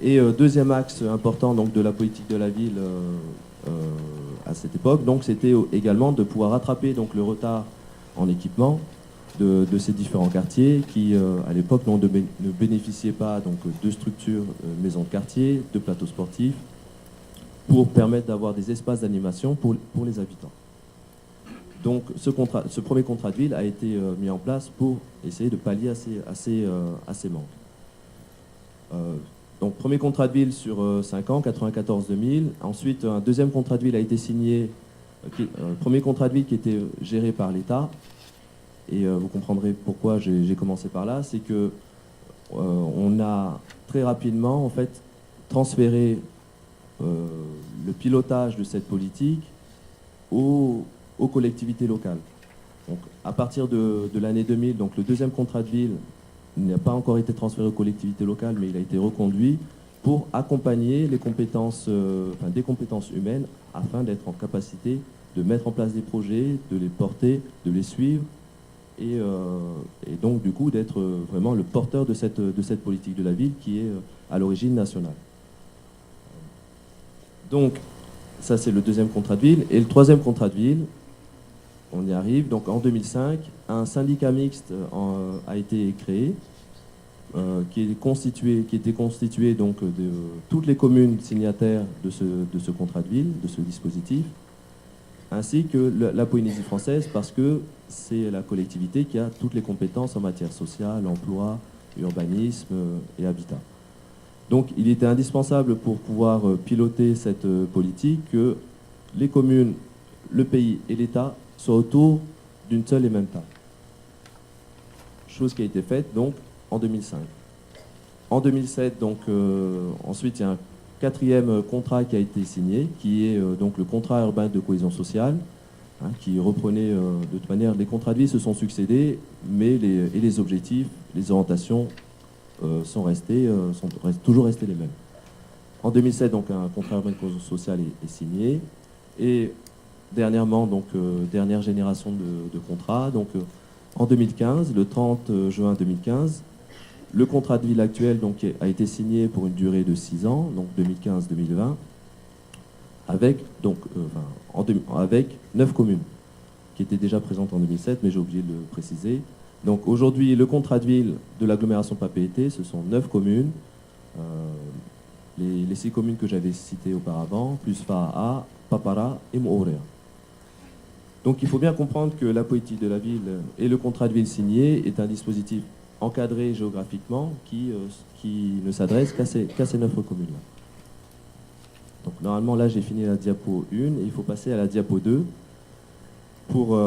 Et deuxième axe important donc de la politique de la ville à cette époque, donc c'était également de pouvoir rattraper donc le retard en équipement de ces différents quartiers qui, à l'époque, ne bénéficiaient pas donc, de structures, maisons de quartier, de plateaux sportifs, pour permettre d'avoir des espaces d'animation pour les habitants. Donc ce premier contrat de ville a été mis en place pour essayer de pallier à ces manques. Donc premier contrat de ville sur 5 ans, 94-2000. Ensuite, un deuxième contrat de ville a été signé, premier contrat de ville qui était géré par l'État. Et vous comprendrez pourquoi j'ai commencé par là. C'est que on a très rapidement en fait transféré le pilotage de cette politique aux collectivités locales. Donc, à partir de l'année 2000, donc le deuxième contrat de ville n'a pas encore été transféré aux collectivités locales, mais il a été reconduit pour accompagner les compétences, des compétences humaines afin d'être en capacité de mettre en place des projets, de les porter, de les suivre et donc du coup d'être vraiment le porteur de cette politique de la ville qui est à l'origine nationale. Donc, ça c'est le deuxième contrat de ville. Et le troisième contrat de ville, on y arrive. Donc en 2005, un syndicat mixte a été créé, qui était constitué donc de toutes les communes signataires de ce contrat de ville, de ce dispositif, ainsi que la Polynésie française, parce que c'est la collectivité qui a toutes les compétences en matière sociale, emploi, urbanisme et habitat. Donc il était indispensable pour pouvoir piloter cette politique que les communes, le pays et l'État soient autour d'une seule et même table. Chose qui a été faite donc en 2005. En 2007, donc, ensuite il y a un quatrième contrat qui a été signé, qui est donc le contrat urbain de cohésion sociale, qui reprenait de toute manière, les contrats de vie se sont succédés, mais les objectifs, les orientations sont toujours restés les mêmes. En 2007, donc, un contrat urbain de cohésion sociale est signé. Et dernièrement, donc, dernière génération de contrats. Donc, en 2015, le 30 juin 2015, le contrat de ville actuel donc, a été signé pour une durée de 6 ans, donc 2015-2020, avec 9 communes, qui étaient déjà présentes en 2007, mais j'ai oublié de le préciser. Donc aujourd'hui, le contrat de ville de l'agglomération Papeete, ce sont 9 communes, les 6 communes que j'avais citées auparavant, plus Fa'a, Papara et Moorea. Donc il faut bien comprendre que la politique de la ville et le contrat de ville signé est un dispositif encadré géographiquement qui ne s'adresse qu'à ces 9 communes-là. Donc normalement là j'ai fini la diapo 1 et il faut passer à la diapo 2 pour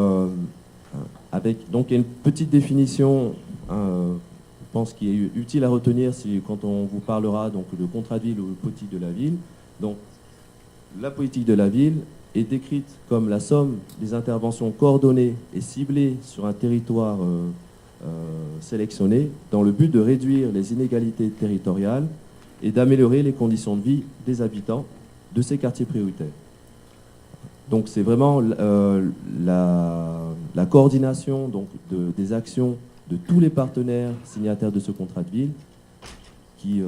donc il y a une petite définition je pense qui est utile à retenir quand on vous parlera donc de contrat de ville ou de politique de la ville. Donc la politique de la ville est décrite comme la somme des interventions coordonnées et ciblées sur un territoire sélectionné dans le but de réduire les inégalités territoriales et d'améliorer les conditions de vie des habitants de ces quartiers prioritaires. Donc c'est vraiment la coordination donc, des actions de tous les partenaires signataires de ce contrat de ville qui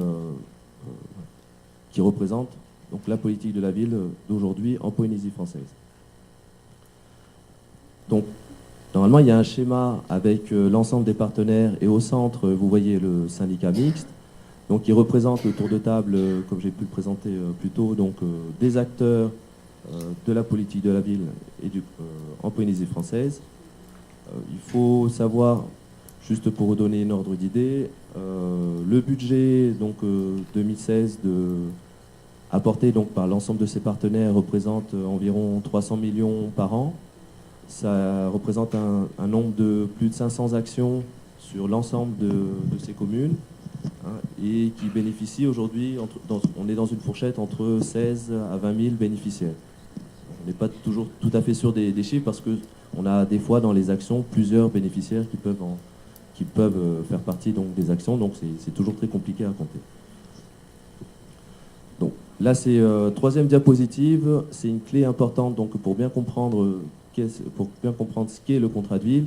représente donc, la politique de la ville d'aujourd'hui en Polynésie française. Donc normalement il y a un schéma avec l'ensemble des partenaires et au centre vous voyez le syndicat mixte. Donc, il représente le tour de table, comme j'ai pu le présenter plus tôt, donc des acteurs de la politique de la ville et en Polynésie française. Il faut savoir, juste pour vous donner un ordre d'idée, le budget donc 2016 apporté donc par l'ensemble de ces partenaires représente environ 300 millions par an. Ça représente un nombre de plus de 500 actions sur l'ensemble de ces communes. Et qui bénéficie aujourd'hui, on est dans une fourchette entre 16 à 20 000 bénéficiaires. On n'est pas toujours tout à fait sûr des chiffres parce qu'on a des fois dans les actions plusieurs bénéficiaires qui peuvent faire partie donc, des actions, donc c'est toujours très compliqué à compter. Donc là c'est troisième diapositive, c'est une clé importante donc, pour bien comprendre ce qu'est le contrat de ville.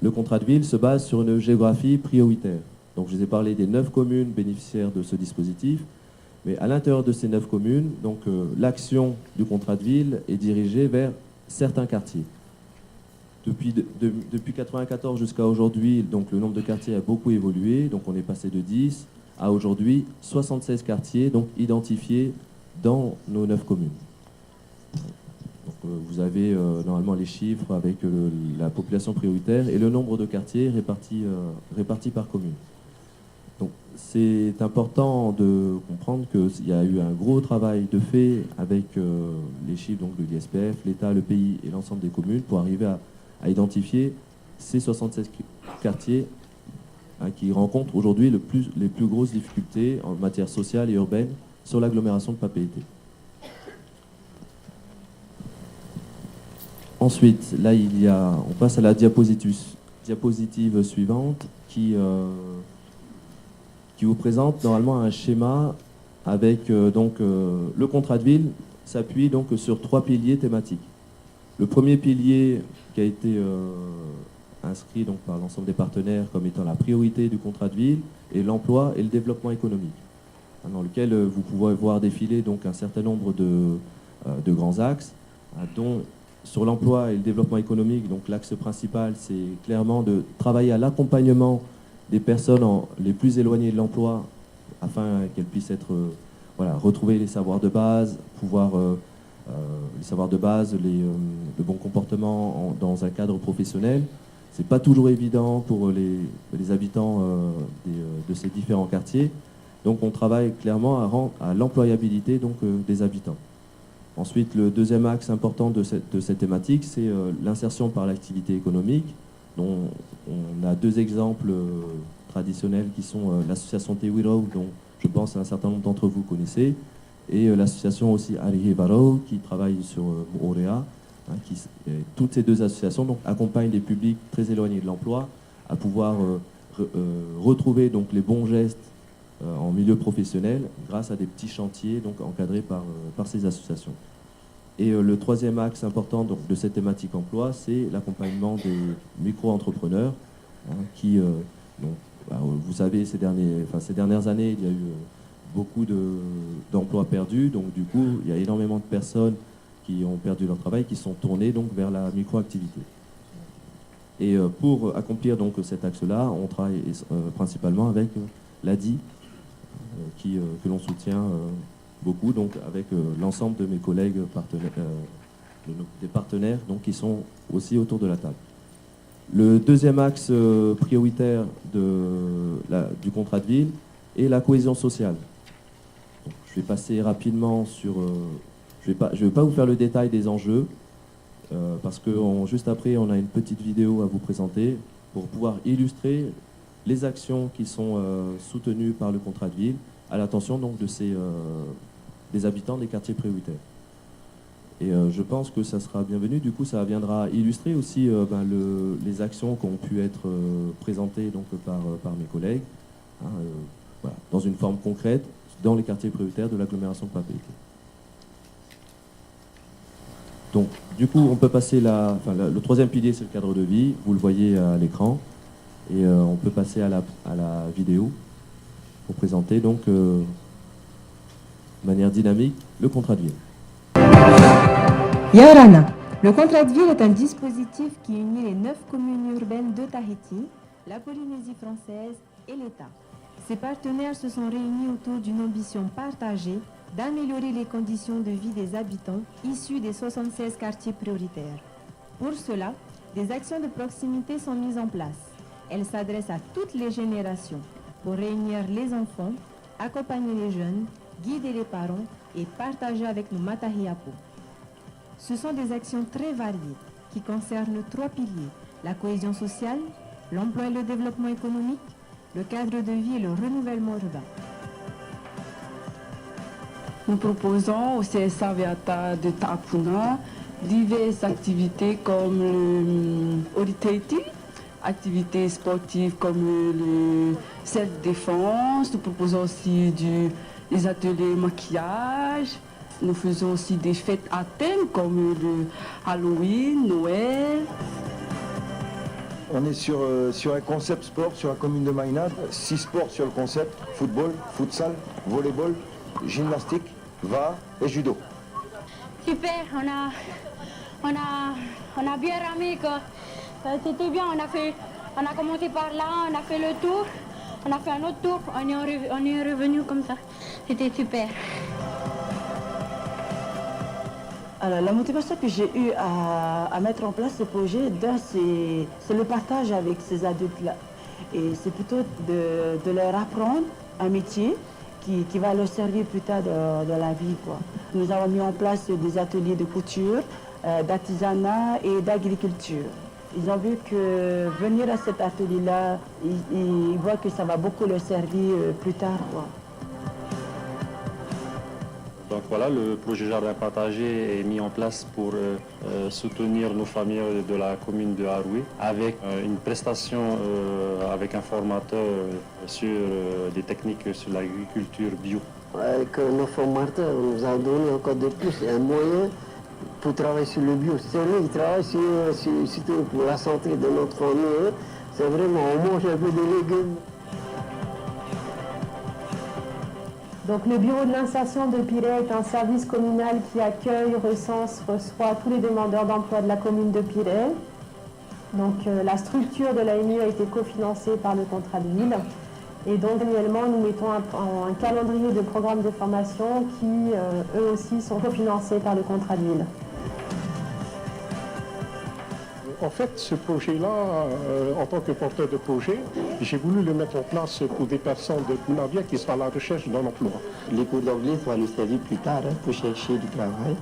Le contrat de ville se base sur une géographie prioritaire. Donc je vous ai parlé des 9 communes bénéficiaires de ce dispositif, mais à l'intérieur de ces 9 communes, donc l'action du contrat de ville est dirigée vers certains quartiers. Depuis 1994 jusqu'à aujourd'hui, donc le nombre de quartiers a beaucoup évolué. Donc on est passé de 10 à aujourd'hui 76 quartiers donc identifiés dans nos 9 communes. Donc, vous avez normalement les chiffres avec la population prioritaire et le nombre de quartiers répartis par commune. Donc c'est important de comprendre qu'il y a eu un gros travail de fait avec les chiffres donc, de l'ISPF, l'État, le pays et l'ensemble des communes pour arriver à identifier ces 76 quartiers qui rencontrent aujourd'hui les plus grosses difficultés en matière sociale et urbaine sur l'agglomération de Papeete. Ensuite, là, on passe à la diapositive suivante qui vous présente normalement un schéma avec le contrat de ville s'appuie donc sur 3 piliers thématiques. Le premier pilier qui a été inscrit donc par l'ensemble des partenaires comme étant la priorité du contrat de ville est l'emploi et le développement économique, dans lequel vous pouvez voir défiler donc un certain nombre de grands axes, dont sur l'emploi et le développement économique, donc l'axe principal, c'est clairement de travailler à l'accompagnement des personnes les plus éloignées de l'emploi afin qu'elles puissent retrouver les savoirs de base, les savoirs de base, le bon comportement dans un cadre professionnel. C'est pas toujours évident pour les habitants de ces différents quartiers. Donc on travaille clairement à l'employabilité des habitants. Ensuite, le deuxième axe important de cette thématique, c'est l'insertion par l'activité économique, dont on a 2 exemples traditionnels qui sont l'association Te Wiro, dont je pense un certain nombre d'entre vous connaissez, et l'association aussi Arihe Baro, qui travaille sur Moorea. Toutes ces 2 associations donc, accompagnent des publics très éloignés de l'emploi à pouvoir retrouver donc, les bons gestes en milieu professionnel grâce à des petits chantiers donc, encadrés par ces associations. Et le troisième axe important donc, de cette thématique emploi, c'est l'accompagnement des micro-entrepreneurs vous savez, ces dernières années, il y a eu beaucoup d'emplois perdus. Donc du coup, il y a énormément de personnes qui ont perdu leur travail, qui sont tournées donc, vers la micro-activité. Et pour accomplir donc, cet axe-là, on travaille principalement avec l'ADI, que l'on soutient beaucoup, donc avec l'ensemble de mes collègues des partenaires donc, qui sont aussi autour de la table. Le deuxième axe prioritaire du contrat de ville est la cohésion sociale. Donc, je vais passer rapidement sur... je ne vais pas vous faire le détail des enjeux, parce que juste après, on a une petite vidéo à vous présenter pour pouvoir illustrer les actions qui sont soutenues par le contrat de ville à l'attention donc des habitants des quartiers prioritaires. Et je pense que ça sera bienvenu. Du coup, ça viendra illustrer aussi les actions qui ont pu être présentées donc, par mes collègues, dans une forme concrète dans les quartiers prioritaires de l'agglomération de Papeete. Donc, du coup, on peut passer le troisième pilier, c'est le cadre de vie. Vous le voyez à l'écran. Et on peut passer à la vidéo pour présenter donc de manière dynamique le contrat de ville. Yorana. Le contrat de ville est un dispositif qui unit les 9 communes urbaines de Tahiti, la Polynésie française et l'État. Ces partenaires se sont réunis autour d'une ambition partagée d'améliorer les conditions de vie des habitants issus des 76 quartiers prioritaires. Pour cela, des actions de proximité sont mises en place. Elles s'adressent à toutes les générations pour réunir les enfants, accompagner les jeunes, guider les parents et partager avec nos Matahiapo. Ce sont des actions très variées qui concernent 3 piliers, la cohésion sociale, l'emploi et le développement économique, le cadre de vie et le renouvellement urbain. Nous proposons au CSA Veata de Tapuna diverses activités comme le Oriteiti, activités sportives comme le self-défense. Nous proposons aussi des ateliers maquillage. Nous faisons aussi des fêtes à thème comme le Halloween, Noël. On est sur un concept sport sur la commune de Maïnade. 6 sports sur le concept, football, futsal, volleyball, gymnastique, VAR et judo. Super, on a bien ramé, c'était bien, on a commencé par là, on a fait le tour, on a fait un autre tour, on est revenu comme ça, c'était super. Alors, la motivation que j'ai eue à mettre en place ce projet, c'est le partage avec ces adultes-là. Et c'est plutôt de leur apprendre un métier qui va leur servir plus tard dans la vie, quoi. Nous avons mis en place des ateliers de couture, d'artisanat et d'agriculture. Ils ont vu que venir à cet atelier-là, ils voient que ça va beaucoup leur servir plus tard, quoi. Donc voilà, le projet Jardin Partagé est mis en place pour soutenir nos familles de la commune de Haroué avec une prestation avec un formateur sur des techniques sur l'agriculture bio. Avec nos formateurs, on nous a donné encore de plus un moyen pour travailler sur le bio. C'est vrai, ils travaillent surtout pour la santé de notre famille. C'est vraiment, on mange un peu de légumes. Donc le bureau de l'insertion de Piret est un service communal qui accueille, recense, reçoit tous les demandeurs d'emploi de la commune de Piret. Donc la structure de l'AMU a été cofinancée par le contrat de ville. Et donc annuellement, nous mettons un calendrier de programmes de formation qui, eux aussi, sont cofinancés par le contrat de ville. En fait, ce projet-là, en tant que porteur de projet, j'ai voulu le mettre en place pour des personnes de Navia qui sont à la recherche d'un emploi. Les cours d'anglais vont nous servir plus tard pour chercher du travail.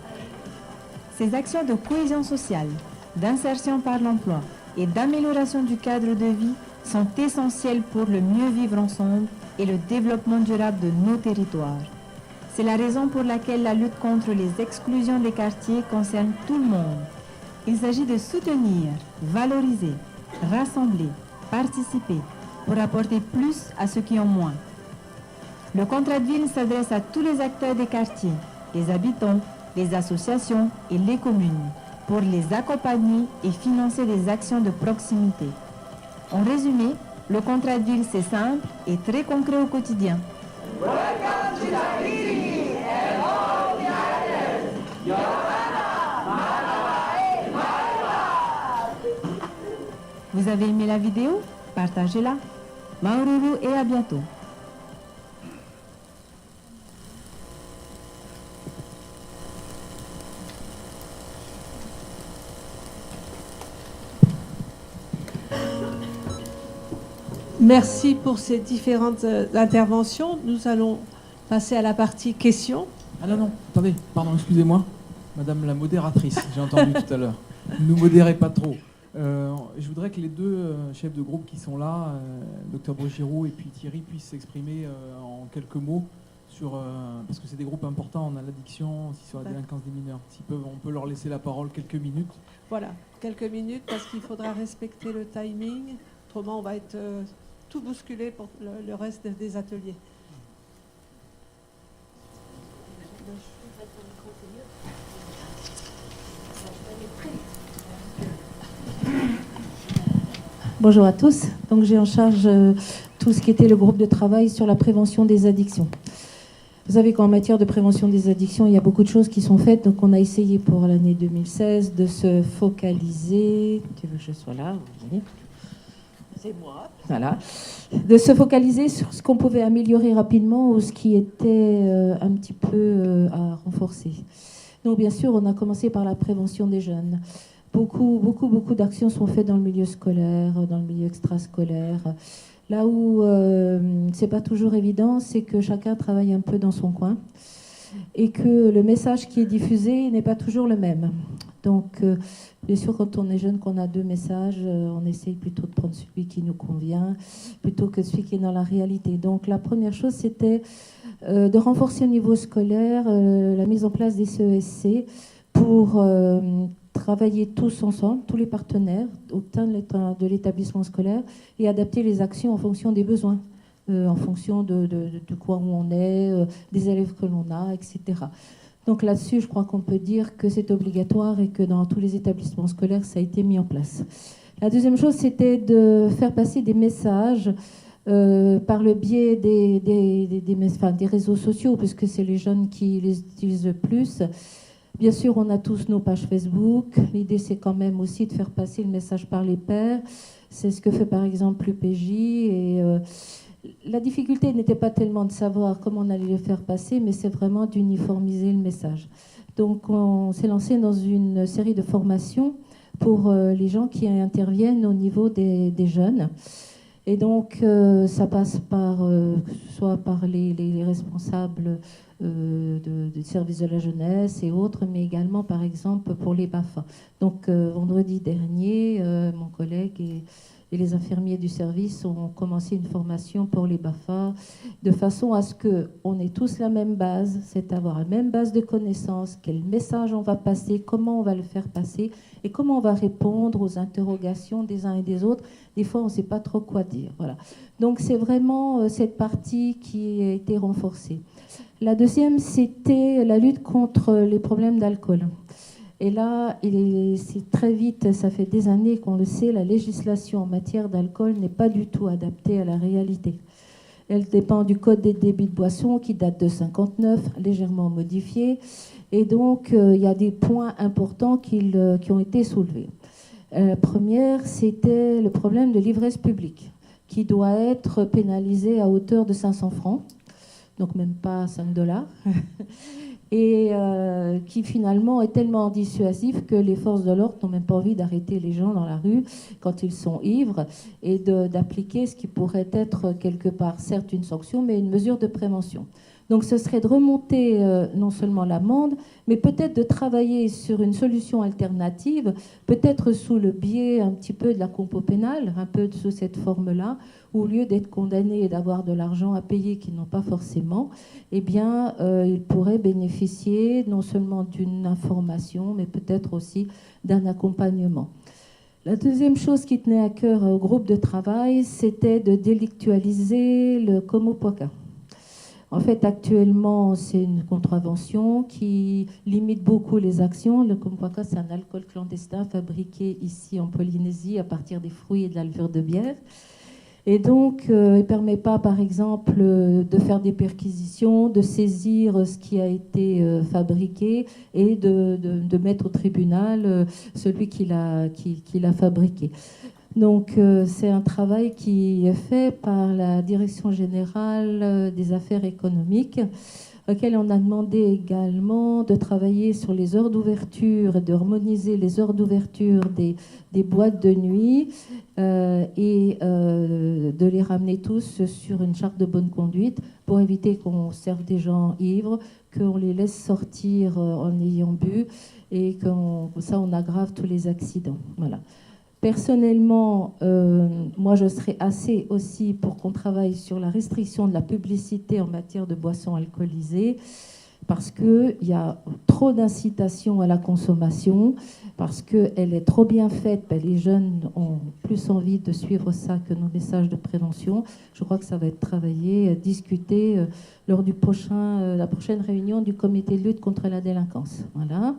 Ces actions de cohésion sociale, d'insertion par l'emploi et d'amélioration du cadre de vie sont essentielles pour le mieux vivre ensemble et le développement durable de nos territoires. C'est la raison pour laquelle la lutte contre les exclusions des quartiers concerne tout le monde. Il s'agit de soutenir, valoriser, rassembler, participer pour apporter plus à ceux qui ont moins. Le contrat de ville s'adresse à tous les acteurs des quartiers, les habitants, les associations et les communes, pour les accompagner et financer des actions de proximité. En résumé, le contrat de ville, c'est simple et très concret au quotidien. Vous avez aimé la vidéo? Partagez-la. Maururu et à bientôt. Merci pour ces différentes interventions. Nous allons passer à la partie questions. Ah non, non, attendez, pardon, excusez-moi. Madame la modératrice, j'ai entendu tout à l'heure. Ne nous modérez pas trop. Je voudrais que les deux chefs de groupe qui sont là, Dr Brugirou et puis Thierry, puissent s'exprimer en quelques mots sur, parce que c'est des groupes importants, on a l'addiction, aussi sur la délinquance des mineurs. S'ils peuvent, on peut leur laisser la parole quelques minutes. Voilà, quelques minutes parce qu'il faudra respecter le timing. Autrement, on va être tout bousculé pour le reste des ateliers. Bonjour à tous. Donc j'ai en charge tout ce qui était le groupe de travail sur la prévention des addictions. Vous savez qu'en matière de prévention des addictions, il y a beaucoup de choses qui sont faites. Donc on a essayé pour l'année 2016 de se focaliser. Tu veux que je sois là? Oui. C'est moi. Voilà. De se focaliser sur ce qu'on pouvait améliorer rapidement ou ce qui était un petit peu à renforcer. Donc bien sûr, on a commencé par la prévention des jeunes. Beaucoup d'actions sont faites dans le milieu scolaire, dans le milieu extrascolaire. Là où c'est pas toujours évident, c'est que chacun travaille un peu dans son coin et que le message qui est diffusé n'est pas toujours le même. Donc, bien sûr, quand on est jeune, qu'on a deux messages, on essaye plutôt de prendre celui qui nous convient plutôt que celui qui est dans la réalité. Donc, la première chose, c'était de renforcer au niveau scolaire la mise en place des CESC pour travailler tous ensemble, tous les partenaires, au sein de l'établissement scolaire et adapter les actions en fonction des besoins, en fonction de quoi où on est, des élèves que l'on a, etc. Donc là-dessus, je crois qu'on peut dire que c'est obligatoire et que dans tous les établissements scolaires, ça a été mis en place. La deuxième chose, c'était de faire passer des messages par le biais des réseaux sociaux, puisque c'est les jeunes qui les utilisent le plus, Bien sûr, on a tous nos pages Facebook. L'idée, c'est quand même aussi de faire passer le message par les pairs. C'est ce que fait par exemple l'UPJ. Et la difficulté n'était pas tellement de savoir comment on allait le faire passer, mais c'est vraiment d'uniformiser le message. Donc, on s'est lancé dans une série de formations pour les gens qui interviennent au niveau des jeunes. Et donc, ça passe par, soit par les responsables du service de la jeunesse et autres, mais également, par exemple, pour les BAFA. Donc, vendredi dernier, mon collègue et les infirmiers du service ont commencé une formation pour les BAFA, de façon à ce qu'on ait tous la même base, c'est avoir la même base de connaissances, quel message on va passer, comment on va le faire passer, et comment on va répondre aux interrogations des uns et des autres. Des fois, on ne sait pas trop quoi dire. Voilà. Donc, c'est vraiment cette partie qui a été renforcée. La deuxième, c'était la lutte contre les problèmes d'alcool. Et là, c'est très vite, ça fait des années qu'on le sait, la législation en matière d'alcool n'est pas du tout adaptée à la réalité. Elle dépend du Code des débits de boissons qui date de 1959, légèrement modifié. Et donc, il y a des points importants qui ont été soulevés. La première, c'était le problème de l'ivresse publique, qui doit être pénalisé à hauteur de 500 francs, donc même pas 5 $. Et qui finalement est tellement dissuasif que les forces de l'ordre n'ont même pas envie d'arrêter les gens dans la rue quand ils sont ivres et d'appliquer ce qui pourrait être quelque part, certes une sanction, mais une mesure de prévention. Donc ce serait de remonter non seulement l'amende, mais peut-être de travailler sur une solution alternative, peut-être sous le biais un petit peu de la compo pénale, un peu sous cette forme-là, où au lieu d'être condamnés et d'avoir de l'argent à payer qu'ils n'ont pas forcément, eh bien, ils pourraient bénéficier non seulement d'une information, mais peut-être aussi d'un accompagnement. La deuxième chose qui tenait à cœur au groupe de travail, c'était de délictualiser le Komo-Poka. En fait, actuellement, c'est une contravention qui limite beaucoup les actions. Le Komo-Poka, c'est un alcool clandestin fabriqué ici en Polynésie à partir des fruits et de la levure de bière. Et donc, il ne permet pas, par exemple, de faire des perquisitions, de saisir ce qui a été fabriqué et de mettre au tribunal celui qui l'a fabriqué. Donc, c'est un travail qui est fait par la Direction générale des affaires économiques, auquel on a demandé également de travailler sur les heures d'ouverture et de harmoniser les heures d'ouverture des boîtes de nuit et de les ramener tous sur une charte de bonne conduite pour éviter qu'on serve des gens ivres, qu'on les laisse sortir en ayant bu et comme ça on aggrave tous les accidents. Voilà. Personnellement, moi, je serais assez aussi pour qu'on travaille sur la restriction de la publicité en matière de boissons alcoolisées, parce qu'il y a trop d'incitation à la consommation, parce qu'elle est trop bien faite. Les jeunes ont plus envie de suivre ça que nos messages de prévention. Je crois que ça va être travaillé, discuté lors du la prochaine réunion du comité de lutte contre la délinquance. Voilà.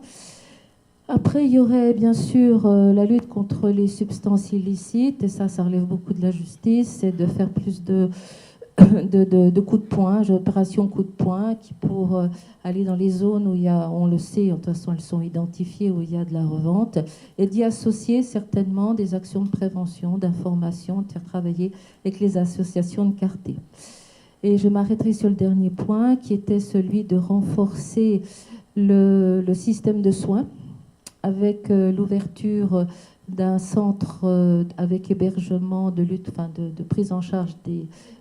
Après, il y aurait bien sûr la lutte contre les substances illicites, et ça relève beaucoup de la justice, c'est de faire plus de coups de poing, d'opérations coups de poing, qui pour aller dans les zones où il y a, on le sait, de toute façon elles sont identifiées, où il y a de la revente, et d'y associer certainement des actions de prévention, d'information, de faire travailler avec les associations de quartier. Et je m'arrêterai sur le dernier point, qui était celui de renforcer le système de soins, avec l'ouverture d'un centre avec hébergement de lutte, de prise en charge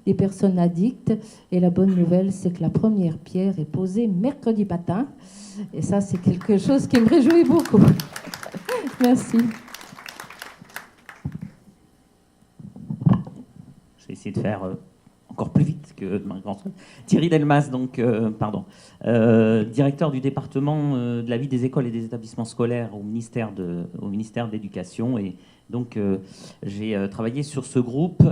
des personnes addictes. Et la bonne nouvelle, c'est que la première pierre est posée mercredi matin. Et ça, c'est quelque chose qui me réjouit beaucoup. Merci. Je vais essayer de faire encore plus vite que Marie-Françoise. Thierry Delmas, donc, directeur du département de la vie des écoles et des établissements scolaires au ministère de l'Éducation et Donc j'ai travaillé sur ce groupe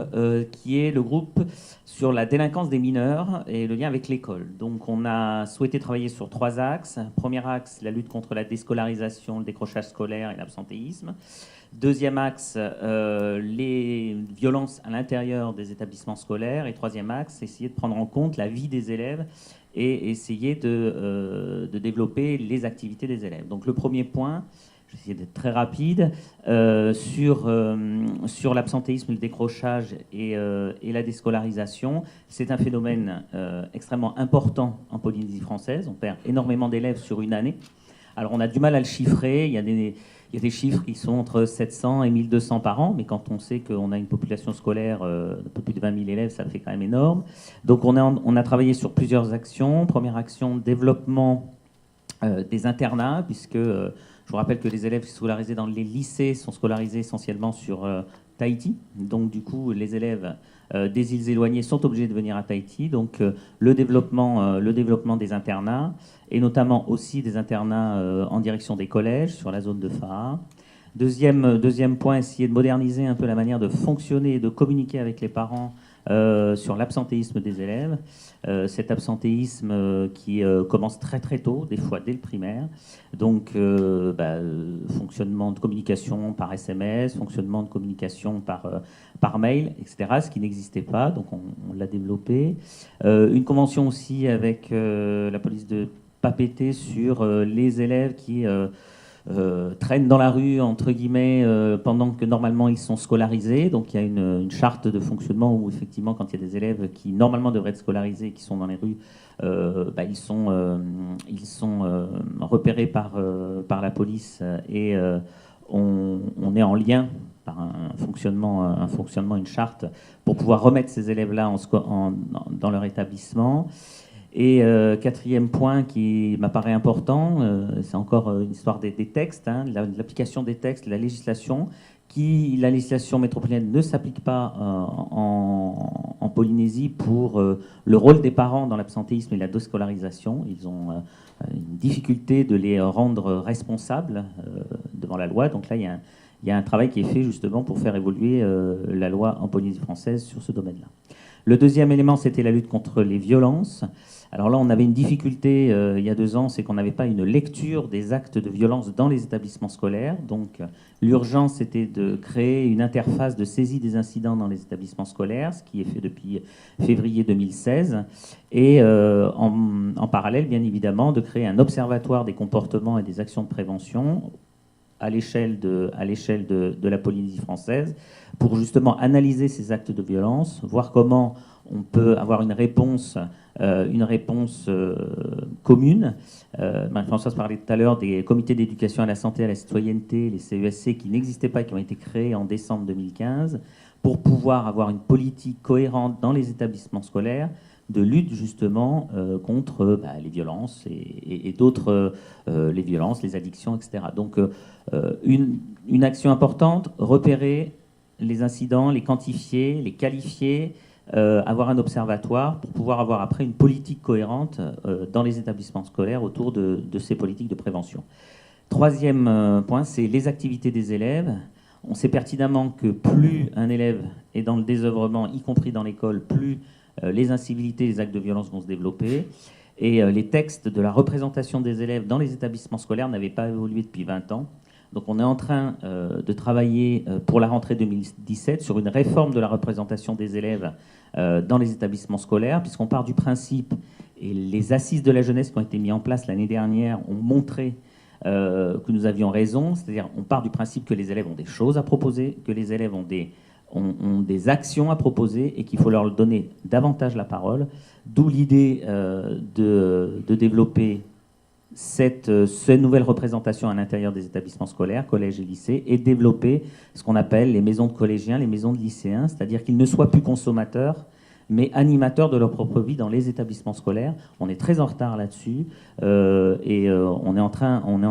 qui est le groupe sur la délinquance des mineurs et le lien avec l'école. Donc on a souhaité travailler sur 3 axes. Premier axe, la lutte contre la déscolarisation, le décrochage scolaire et l'absentéisme. Deuxième axe, les violences à l'intérieur des établissements scolaires. Et troisième axe, essayer de prendre en compte la vie des élèves et essayer de développer les activités des élèves. Donc le premier point, je vais essayer d'être très rapide, sur l'absentéisme, le décrochage et la déscolarisation. C'est un phénomène extrêmement important en Polynésie française. On perd énormément d'élèves sur une année. Alors on a du mal à le chiffrer, il y a des chiffres qui sont entre 700 et 1200 par an, mais quand on sait qu'on a une population scolaire d'un peu plus de 20 000 élèves, ça fait quand même énorme. Donc on a travaillé sur plusieurs actions. Première action, développement des internats, puisque je vous rappelle que les élèves scolarisés dans les lycées sont scolarisés essentiellement sur Tahiti. Donc du coup, les élèves des îles éloignées sont obligés de venir à Tahiti. Donc le développement des internats, et notamment aussi des internats en direction des collèges sur la zone de Faa. Deuxième point, essayer de moderniser un peu la manière de fonctionner et de communiquer avec les parents sur l'absentéisme des élèves. Cet absentéisme qui commence très très tôt, des fois dès le primaire. Donc fonctionnement de communication par SMS, fonctionnement de communication par mail, etc., ce qui n'existait pas, donc on l'a développé. Une convention aussi avec la police de Papeete sur les élèves qui traînent dans la rue, entre guillemets, pendant que normalement ils sont scolarisés. Donc il y a une charte de fonctionnement où effectivement quand il y a des élèves qui normalement devraient être scolarisés et qui sont dans les rues, ils sont repérés par la police et on est en lien par un fonctionnement, une charte pour pouvoir remettre ces élèves-là dans leur établissement. Et quatrième point qui m'apparaît important, c'est encore une histoire des textes, l'application des textes, la législation métropolitaine ne s'applique pas en Polynésie pour le rôle des parents dans l'absentéisme et la déscolarisation. Ils ont une difficulté de les rendre responsables devant la loi. Donc là, il y a un travail qui est fait justement pour faire évoluer la loi en Polynésie française sur ce domaine-là. Le deuxième élément, c'était la lutte contre les violences. Alors là, on avait une difficulté il y a 2 ans, c'est qu'on n'avait pas une lecture des actes de violence dans les établissements scolaires. Donc l'urgence, c'était de créer une interface de saisie des incidents dans les établissements scolaires, ce qui est fait depuis février 2016. Et en parallèle, bien évidemment, de créer un observatoire des comportements et des actions de prévention à l'échelle de la Polynésie française pour justement analyser ces actes de violence, voir comment on peut avoir une réponse commune. Marie-Françoise parlait tout à l'heure des comités d'éducation à la santé et à la citoyenneté, les CESC, qui n'existaient pas, qui ont été créés en décembre 2015, pour pouvoir avoir une politique cohérente dans les établissements scolaires de lutte justement contre les violences et d'autres, les violences, les addictions, etc. Donc une action importante, repérer les incidents, les quantifier, les qualifier, avoir un observatoire pour pouvoir avoir après une politique cohérente dans les établissements scolaires autour de ces politiques de prévention. Troisième point, c'est les activités des élèves. On sait pertinemment que plus un élève est dans le désœuvrement, y compris dans l'école, plus les incivilités, les actes de violence vont se développer. Et les textes de la représentation des élèves dans les établissements scolaires n'avaient pas évolué depuis 20 ans. Donc on est en train de travailler pour la rentrée 2017 sur une réforme de la représentation des élèves dans les établissements scolaires, puisqu'on part du principe, et les assises de la jeunesse qui ont été mises en place l'année dernière ont montré que nous avions raison, c'est-à-dire on part du principe que les élèves ont des choses à proposer, que les élèves ont des actions à proposer et qu'il faut leur donner davantage la parole, d'où l'idée de développer cette nouvelle représentation à l'intérieur des établissements scolaires, collèges et lycées, et développer ce qu'on appelle les maisons de collégiens, les maisons de lycéens, c'est-à-dire qu'ils ne soient plus consommateurs, mais animateurs de leur propre vie dans les établissements scolaires. On est très en retard là-dessus et on est en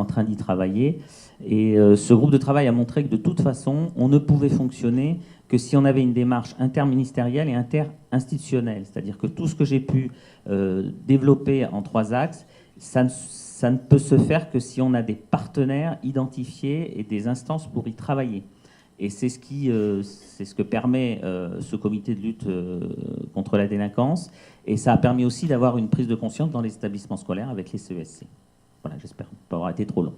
train d'y travailler. Et ce groupe de travail a montré que de toute façon, on ne pouvait fonctionner que si on avait une démarche interministérielle et interinstitutionnelle. C'est-à-dire que tout ce que j'ai pu développer en 3 axes, ça ne peut se faire que si on a des partenaires identifiés et des instances pour y travailler. Et c'est ce que permet ce comité de lutte contre la délinquance. Et ça a permis aussi d'avoir une prise de conscience dans les établissements scolaires avec les CESC. Voilà, j'espère ne pas avoir été trop long.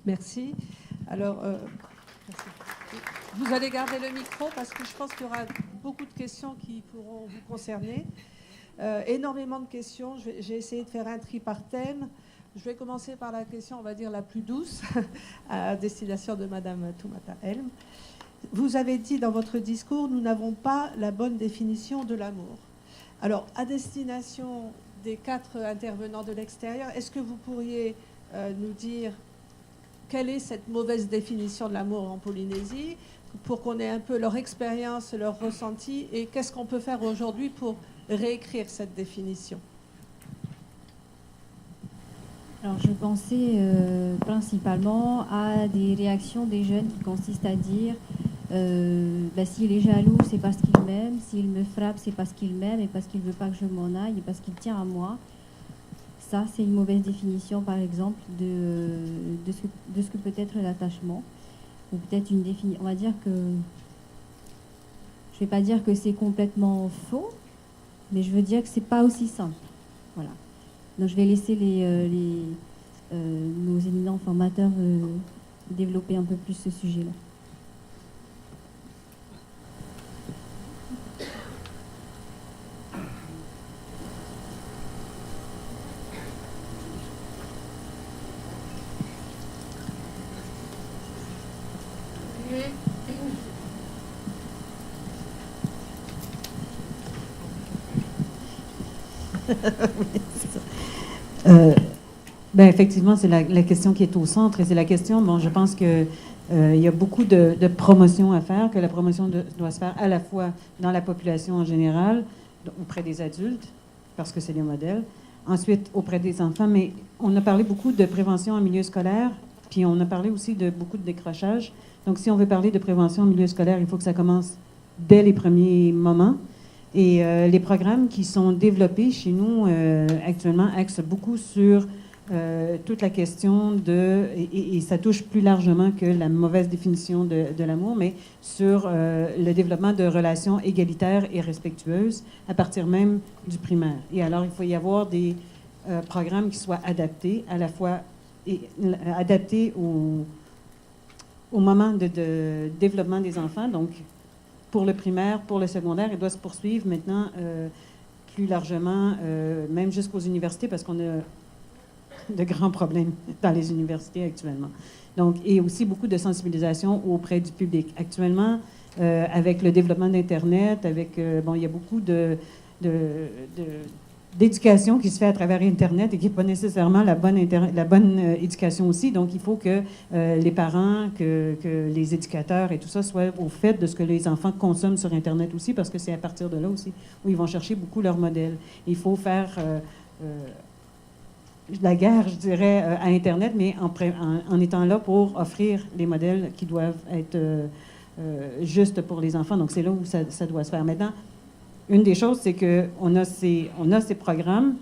Merci. Alors, merci. Vous allez garder le micro parce que je pense qu'il y aura beaucoup de questions qui pourront vous concerner. Énormément de questions. J'ai essayé de faire un tri par thème. Je vais commencer par la question, on va dire, la plus douce, à destination de Madame Toumata Helm. Vous avez dit dans votre discours, nous n'avons pas la bonne définition de l'amour. Alors, à destination des 4 intervenants de l'extérieur, est-ce que vous pourriez nous dire quelle est cette mauvaise définition de l'amour en Polynésie, pour qu'on ait un peu leur expérience, leur ressenti, et qu'est-ce qu'on peut faire aujourd'hui pour réécrire cette définition? Alors, je pensais principalement à des réactions des jeunes qui consistent à dire s'il est jaloux, c'est parce qu'il m'aime, s'il me frappe, c'est parce qu'il m'aime et parce qu'il ne veut pas que je m'en aille et parce qu'il tient à moi. Ça, c'est une mauvaise définition, par exemple, de ce que peut être l'attachement. Ou peut-être une définition. On va dire que. Je ne vais pas dire que c'est complètement faux, mais je veux dire que ce n'est pas aussi simple. Voilà. Donc je vais laisser nos éminents formateurs développer un peu plus ce sujet-là. Effectivement, c'est la question qui est au centre et c'est la question, je pense qu'il y a beaucoup de promotion à faire, que la promotion doit se faire à la fois dans la population en général, auprès des adultes, parce que c'est les modèles, ensuite auprès des enfants, mais on a parlé beaucoup de prévention en milieu scolaire, puis on a parlé aussi de beaucoup de décrochage. Donc si on veut parler de prévention en milieu scolaire, il faut que ça commence dès les premiers moments. Et les programmes qui sont développés chez nous actuellement axent beaucoup sur toute la question et ça touche plus largement que la mauvaise définition de l'amour, mais sur le développement de relations égalitaires et respectueuses à partir même du primaire. Et alors, il faut y avoir des programmes qui soient adaptés, à la fois adaptés au moment de développement des enfants, donc pour le primaire, pour le secondaire, il doit se poursuivre maintenant plus largement, même jusqu'aux universités, parce qu'on a de grands problèmes dans les universités actuellement. Donc, et aussi beaucoup de sensibilisation auprès du public. Actuellement, avec le développement d'Internet, avec, il y a beaucoup d'éducation qui se fait à travers Internet et qui n'est pas nécessairement la bonne éducation aussi. Donc, il faut que les parents, que les éducateurs et tout ça soient au fait de ce que les enfants consomment sur Internet aussi, parce que c'est à partir de là aussi où ils vont chercher beaucoup leur modèle. Il faut faire la guerre, je dirais, à Internet, mais en étant là pour offrir les modèles qui doivent être justes pour les enfants. Donc, c'est là où ça doit se faire. Maintenant, une des choses, c'est qu'on a ces programmes,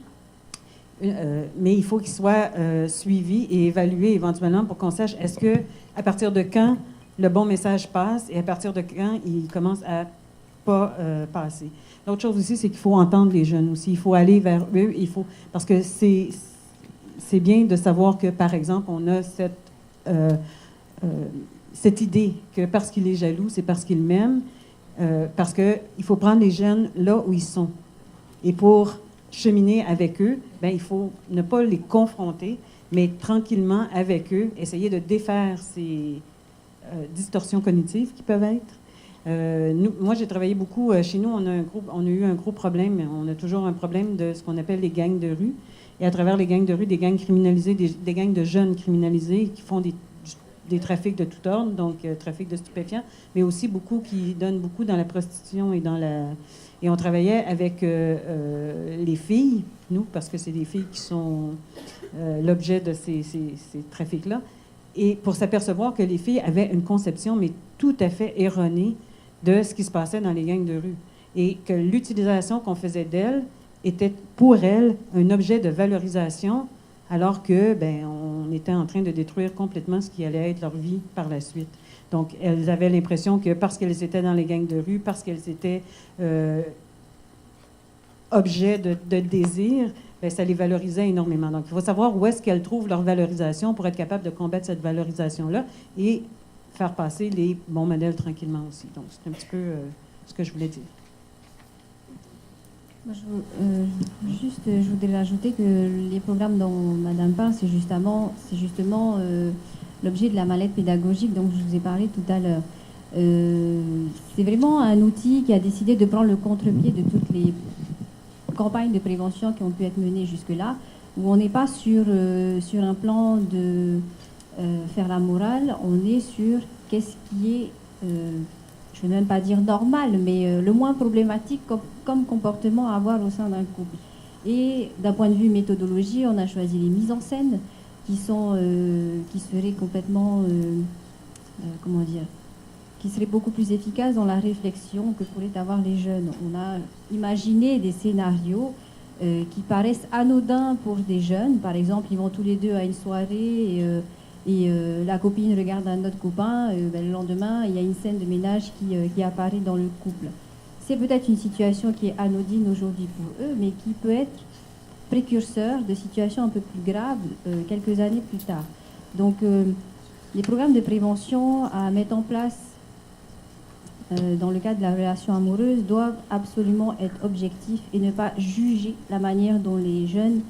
mais il faut qu'ils soient suivis et évalués éventuellement pour qu'on sache est-ce que à partir de quand le bon message passe et à partir de quand il commence à pas passer. L'autre chose aussi, c'est qu'il faut entendre les jeunes aussi. Il faut aller vers eux. Parce que c'est bien de savoir que, par exemple, on a cette idée que parce qu'il est jaloux, c'est parce qu'il m'aime. Parce qu'il faut prendre les jeunes là où ils sont. Et pour cheminer avec eux, il faut ne pas les confronter, mais tranquillement avec eux, essayer de défaire ces distorsions cognitives qui peuvent être. Moi, j'ai travaillé beaucoup. Chez nous, on a eu un gros problème. On a toujours un problème de ce qu'on appelle les gangs de rue. Et à travers les gangs de rue, des gangs criminalisés, des gangs de jeunes criminalisés qui font des trafics de tout ordre, donc trafic de stupéfiants, mais aussi beaucoup qui donnent beaucoup dans la prostitution et on travaillait avec les filles, nous, parce que c'est des filles qui sont l'objet de ces trafics-là, et pour s'apercevoir que les filles avaient une conception, mais tout à fait erronée, de ce qui se passait dans les gangs de rue. Et que l'utilisation qu'on faisait d'elles était pour elles un objet de valorisation, alors que on était en train de détruire complètement ce qui allait être leur vie par la suite. Donc, elles avaient l'impression que parce qu'elles étaient dans les gangs de rue, parce qu'elles étaient objets de désir, bien, ça les valorisait énormément. Donc, il faut savoir où est-ce qu'elles trouvent leur valorisation pour être capable de combattre cette valorisation-là et faire passer les bons modèles tranquillement aussi. Donc, c'est un petit peu ce que je voulais dire. Moi, je voudrais ajouter que les programmes dont Madame parle, c'est justement l'objet de la mallette pédagogique dont je vous ai parlé tout à l'heure. C'est vraiment un outil qui a décidé de prendre le contre-pied de toutes les campagnes de prévention qui ont pu être menées jusque-là, où on n'est pas sur un plan de faire la morale, on est sur qu'est-ce qui est, je ne vais même pas dire normal, mais le moins problématique comme comportement à avoir au sein d'un couple. Et d'un point de vue méthodologie, on a choisi les mises en scène qui seraient complètement, comment dire, qui seraient beaucoup plus efficaces dans la réflexion que pourraient avoir les jeunes. On a imaginé des scénarios qui paraissent anodins pour des jeunes. Par exemple, ils vont tous les deux à une soirée et la copine regarde un autre copain. Le lendemain, il y a une scène de ménage qui apparaît dans le couple. C'est peut-être une situation qui est anodine aujourd'hui pour eux, mais qui peut être précurseur de situations un peu plus graves quelques années plus tard. Donc, les programmes de prévention à mettre en place dans le cadre de la relation amoureuse doivent absolument être objectifs et ne pas juger la manière dont les jeunes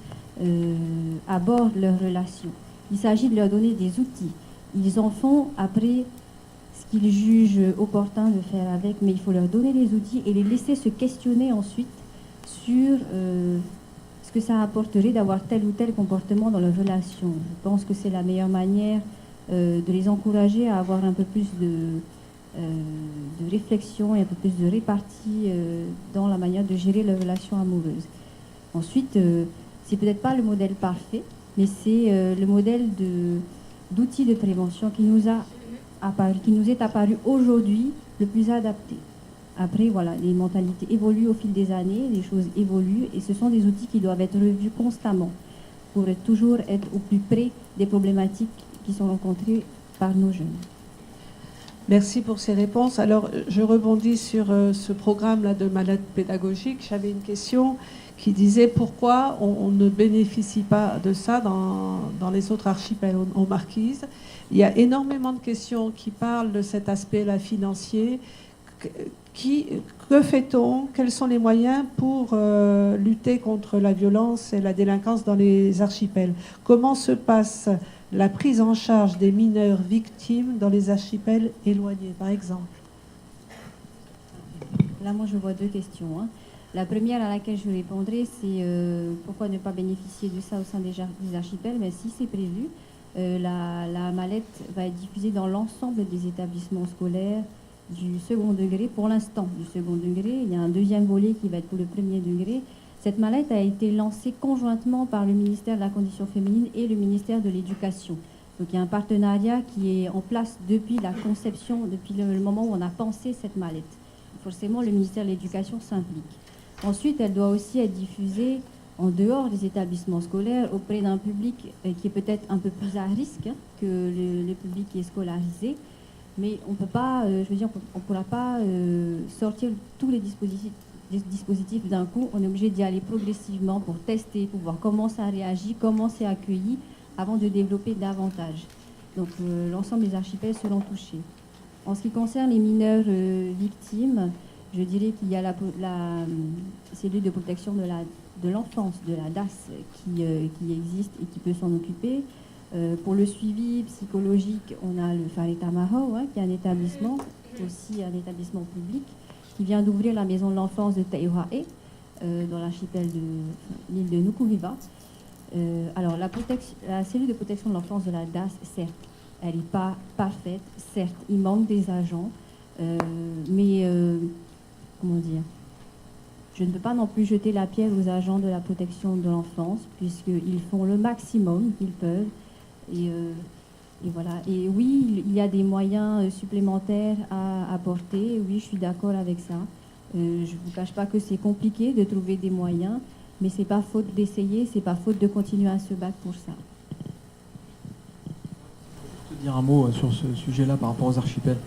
abordent leur relation. Il s'agit de leur donner des outils. Ils en font après ce qu'ils jugent opportun de faire avec, mais il faut leur donner les outils et les laisser se questionner ensuite sur ce que ça apporterait d'avoir tel ou tel comportement dans leur relation. Je pense que c'est la meilleure manière de les encourager à avoir un peu plus de réflexion et un peu plus de répartie dans la manière de gérer leur relation amoureuse. Ensuite, c'est peut-être pas le modèle parfait, mais c'est le modèle d'outils de prévention qui nous est apparu aujourd'hui le plus adapté. Après, voilà, les mentalités évoluent au fil des années, les choses évoluent, et ce sont des outils qui doivent être revus constamment pour toujours être au plus près des problématiques qui sont rencontrées par nos jeunes. Merci pour ces réponses. Alors, je rebondis sur ce programme-là de mallette pédagogique. J'avais une question qui disait pourquoi on ne bénéficie pas de ça dans les autres archipels aux Marquises. Il y a énormément de questions qui parlent de cet aspect-là financier. Que fait-on? Quels sont les moyens pour lutter contre la violence et la délinquance dans les archipels? Comment se passe la prise en charge des mineurs victimes dans les archipels éloignés, par exemple? Là, moi, je vois deux questions. La première à laquelle je répondrai, c'est pourquoi ne pas bénéficier de ça au sein des archipels? Mais si c'est prévu, la mallette va être diffusée dans l'ensemble des établissements scolaires du second degré. Pour l'instant, du second degré, il y a un deuxième volet qui va être pour le premier degré. Cette mallette a été lancée conjointement par le ministère de la Condition féminine et le ministère de l'Éducation. Donc il y a un partenariat qui est en place depuis la conception, depuis le moment où on a pensé cette mallette. Forcément, le ministère de l'Éducation s'implique. Ensuite, elle doit aussi être diffusée en dehors des établissements scolaires auprès d'un public qui est peut-être un peu plus à risque que le public qui est scolarisé. Mais on peut pas, on ne pourra pas sortir tous les dispositifs d'un coup. On est obligé d'y aller progressivement pour tester, pour voir comment ça réagit, comment c'est accueilli, avant de développer davantage. Donc l'ensemble des archipels seront touchés. En ce qui concerne les mineurs victimes, je dirais qu'il y a la cellule de protection de l'enfance, de la DAS, qui existe et qui peut s'en occuper. Pour le suivi psychologique, on a le Farita Maho, qui est un établissement, aussi un établissement public, qui vient d'ouvrir la maison de l'enfance de Taïwae, dans l'archipel de l'île de Nukuhiva. Alors, la cellule de protection de l'enfance de la DAS, certes, elle n'est pas parfaite, certes, il manque des agents, mais, comment dire, je ne peux pas non plus jeter la pierre aux agents de la protection de l'enfance, puisqu'ils font le maximum qu'ils peuvent. Et voilà. Et oui, il y a des moyens supplémentaires à apporter. Oui, je suis d'accord avec ça. Je ne vous cache pas que c'est compliqué de trouver des moyens, mais c'est pas faute d'essayer, c'est pas faute de continuer à se battre pour ça. Te dire un mot sur ce sujet-là par rapport aux archipels,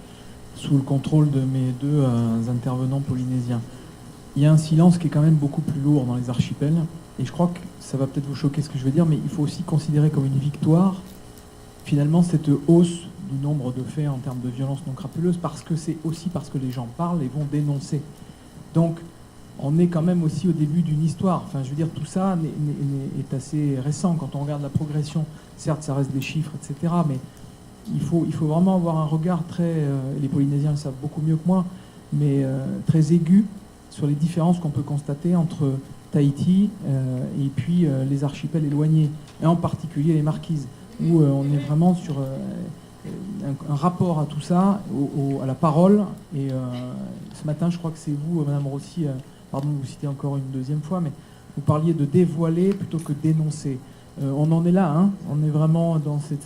sous le contrôle de mes deux intervenants polynésiens. Il y a un silence qui est quand même beaucoup plus lourd dans les archipels, et je crois que ça va peut-être vous choquer ce que je veux dire, mais il faut aussi considérer comme une victoire, finalement, cette hausse du nombre de faits en termes de violence non crapuleuse, parce que c'est aussi parce que les gens parlent et vont dénoncer. Donc, on est quand même aussi au début d'une histoire. Enfin, je veux dire, tout ça est assez récent. Quand on regarde la progression, certes, ça reste des chiffres, etc., mais il faut vraiment avoir un regard très... les Polynésiens le savent beaucoup mieux que moi, mais très aigu sur les différences qu'on peut constater entre Tahiti et puis les archipels éloignés, et en particulier les Marquises, où on est vraiment sur un rapport à tout ça, à la parole. Et ce matin, je crois que c'est vous, Madame Rossi, pardon de vous citer encore une deuxième fois, mais vous parliez de dévoiler plutôt que dénoncer. On en est là, hein, on est vraiment dans cette...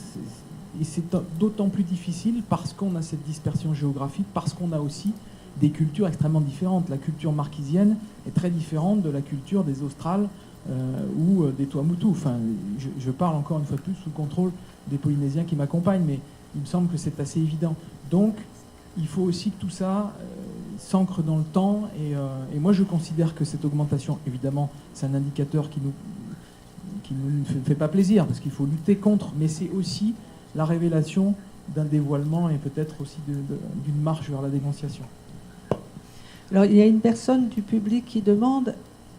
Et c'est d'autant plus difficile parce qu'on a cette dispersion géographique, parce qu'on a aussi des cultures extrêmement différentes. La culture marquisienne est très différente de la culture des Australes ou des Tuamotu. Enfin, je parle encore une fois de plus sous le contrôle des Polynésiens qui m'accompagnent, mais il me semble que c'est assez évident. Donc, il faut aussi que tout ça s'ancre dans le temps. Et moi, je considère que cette augmentation, évidemment, c'est un indicateur qui nous fait pas plaisir, parce qu'il faut lutter contre, mais c'est aussi la révélation d'un dévoilement et peut-être aussi d'une marche vers la dénonciation. Alors, il y a une personne du public qui demande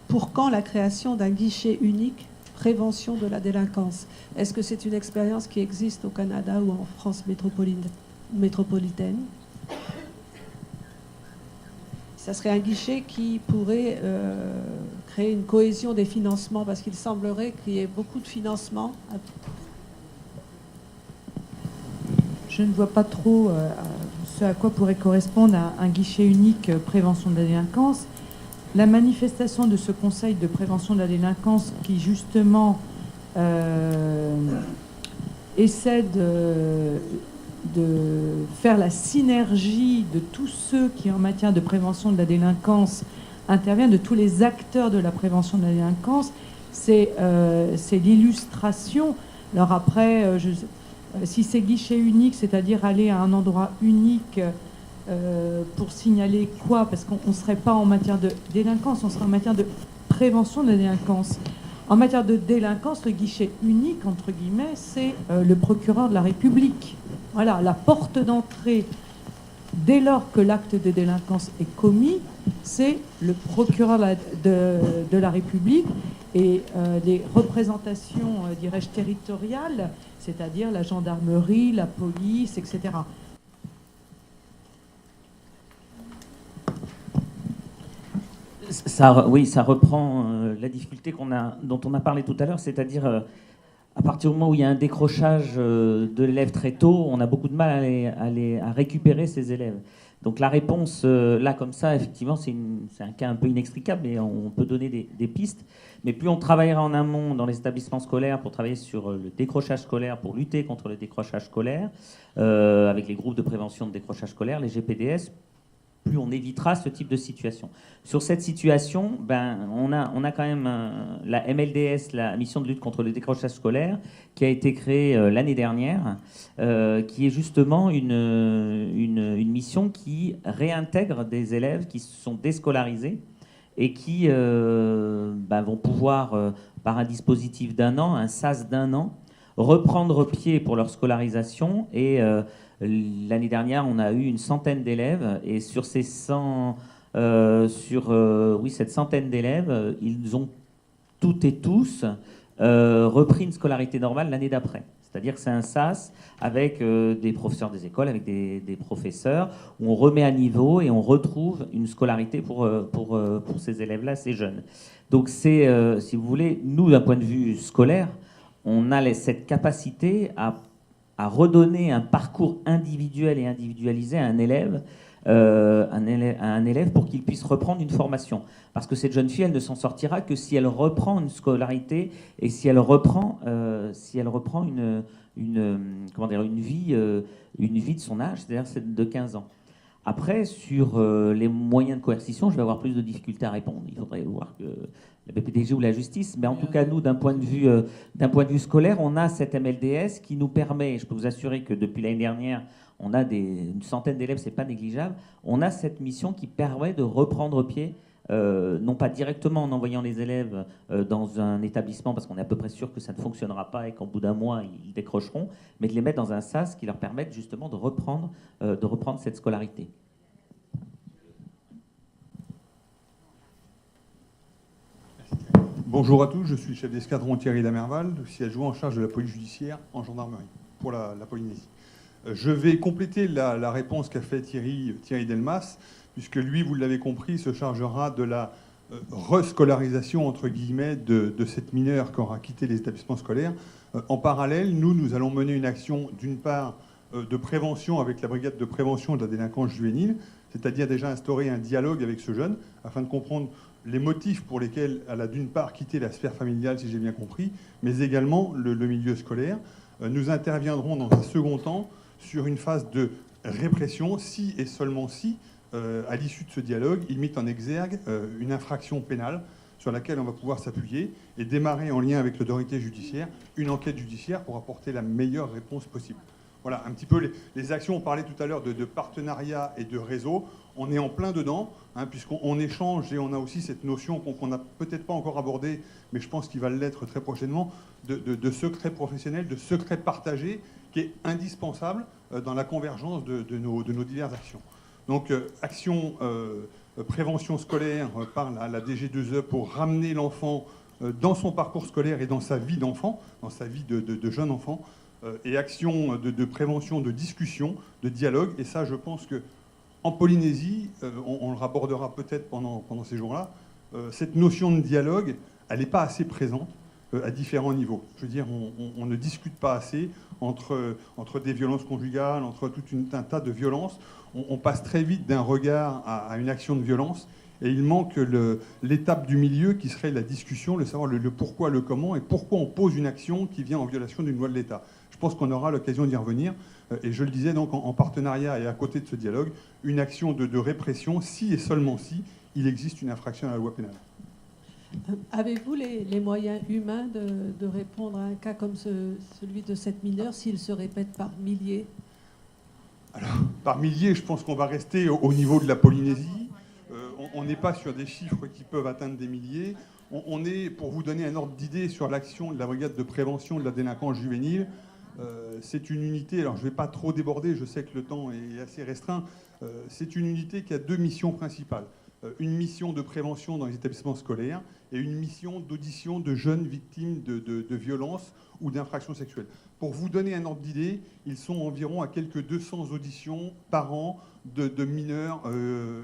pour quand la création d'un guichet unique prévention de la délinquance. Est-ce que c'est une expérience qui existe au Canada ou en France métropolitaine? Ça serait un guichet qui pourrait créer une cohésion des financements, parce qu'il semblerait qu'il y ait beaucoup de financements. Je ne vois pas trop ce à quoi pourrait correspondre un guichet unique prévention de la délinquance. La manifestation de ce Conseil de prévention de la délinquance qui, justement, essaie de faire la synergie de tous ceux qui, en matière de prévention de la délinquance, interviennent, de tous les acteurs de la prévention de la délinquance, c'est l'illustration. Alors après, si c'est guichet unique, c'est-à-dire aller à un endroit unique pour signaler quoi? Parce qu'on ne serait pas en matière de délinquance, on serait en matière de prévention de la délinquance. En matière de délinquance, le guichet unique, entre guillemets, c'est le procureur de la République. Voilà, la porte d'entrée, dès lors que l'acte de délinquance est commis, c'est le procureur de la République et les représentations, dirais-je, territoriales, c'est-à-dire la gendarmerie, la police, etc. Oui, ça reprend la difficulté dont on a parlé tout à l'heure, c'est-à-dire à partir du moment où il y a un décrochage de l'élève très tôt, on a beaucoup de mal à récupérer ces élèves. Donc la réponse, là, comme ça, effectivement, c'est un cas un peu inextricable, mais on peut donner des pistes. Mais plus on travaillera en amont dans les établissements scolaires pour travailler sur le décrochage scolaire, pour lutter contre le décrochage scolaire, avec les groupes de prévention de décrochage scolaire, les GPDS, plus on évitera ce type de situation. Sur cette situation, on a quand même la MLDS, la mission de lutte contre le décrochage scolaire, qui a été créée l'année dernière, qui est justement une mission qui réintègre des élèves qui se sont déscolarisés et qui vont pouvoir, par un dispositif d'1 an, un SAS d'1 an, reprendre pied pour leur scolarisation. Et l'année dernière, on a eu une centaine d'élèves, et sur ces cette centaine d'élèves, ils ont toutes et tous repris une scolarité normale l'année d'après. C'est-à-dire que c'est un SAS avec des professeurs des écoles, avec des professeurs, où on remet à niveau et on retrouve une scolarité pour ces élèves-là, ces jeunes. Donc c'est, si vous voulez, nous, d'un point de vue scolaire, on a cette capacité à redonner un parcours individuel et individualisé à un élève pour qu'il puisse reprendre une formation. Parce que cette jeune fille, elle ne s'en sortira que si elle reprend une scolarité et si elle reprend une vie de son âge, c'est-à-dire de 15 ans. Après, sur les moyens de coercition, je vais avoir plus de difficultés à répondre. Il faudrait voir que BPDG ou la justice, mais en tout cas, nous, d'un point de vue scolaire, on a cette MLDS qui nous permet, je peux vous assurer que depuis l'année dernière, on a une centaine d'élèves, c'est pas négligeable, on a cette mission qui permet de reprendre pied, non pas directement en envoyant les élèves dans un établissement, parce qu'on est à peu près sûr que ça ne fonctionnera pas et qu'au bout d'un mois, ils décrocheront, mais de les mettre dans un SAS qui leur permette justement de reprendre cette scolarité. Bonjour à tous, je suis le chef d'escadron Thierry Damerval, siège en charge de la police judiciaire en gendarmerie pour la Polynésie. Je vais compléter la réponse qu'a fait Thierry Delmas, puisque lui, vous l'avez compris, se chargera de la rescolarisation, entre guillemets, de cette mineure qui aura quitté les établissements scolaires. En parallèle, nous allons mener une action, d'une part, de prévention avec la brigade de prévention de la délinquance juvénile, c'est-à-dire déjà instaurer un dialogue avec ce jeune, afin de comprendre les motifs pour lesquels elle a d'une part quitté la sphère familiale, si j'ai bien compris, mais également le milieu scolaire. Nous interviendrons dans un second temps sur une phase de répression, si et seulement si, à l'issue de ce dialogue, il met en exergue une infraction pénale sur laquelle on va pouvoir s'appuyer et démarrer en lien avec l'autorité judiciaire une enquête judiciaire pour apporter la meilleure réponse possible. Voilà un petit peu les actions. On parlait tout à l'heure de partenariat et de réseau. On est en plein dedans, puisqu'on échange et on a aussi cette notion qu'on n'a peut-être pas encore abordée, mais je pense qu'il va l'être très prochainement, de secret professionnel, de secret partagé, qui est indispensable dans la convergence de nos diverses actions. Donc, action prévention scolaire par la DG2E pour ramener l'enfant dans son parcours scolaire et dans sa vie d'enfant, dans sa vie de jeune enfant, et action de prévention, de discussion, de dialogue. Et ça, je pense qu'en Polynésie, on le rabordera peut-être pendant ces jours-là, cette notion de dialogue, elle n'est pas assez présente à différents niveaux. Je veux dire, on ne discute pas assez entre des violences conjugales, entre tout un tas de violences. On passe très vite d'un regard à une action de violence, et il manque l'étape du milieu qui serait la discussion, le savoir le pourquoi, le comment, et pourquoi on pose une action qui vient en violation d'une loi de l'État. Je pense qu'on aura l'occasion d'y revenir, et je le disais donc en partenariat et à côté de ce dialogue, une action de répression, si et seulement si il existe une infraction à la loi pénale. Avez-vous les moyens humains de répondre à un cas comme celui de cette mineure s'il se répète par milliers? Alors, par milliers, je pense qu'on va rester au niveau de la Polynésie. On n'est pas sur des chiffres qui peuvent atteindre des milliers. On est, pour vous donner un ordre d'idée sur l'action de la brigade de prévention de la délinquance juvénile, c'est une unité, alors je ne vais pas trop déborder, je sais que le temps est assez restreint, c'est une unité qui a deux missions principales. Une mission de prévention dans les établissements scolaires et une mission d'audition de jeunes victimes de violences ou d'infractions sexuelles. Pour vous donner un ordre d'idée, ils sont environ à quelques 200 auditions par an de mineurs.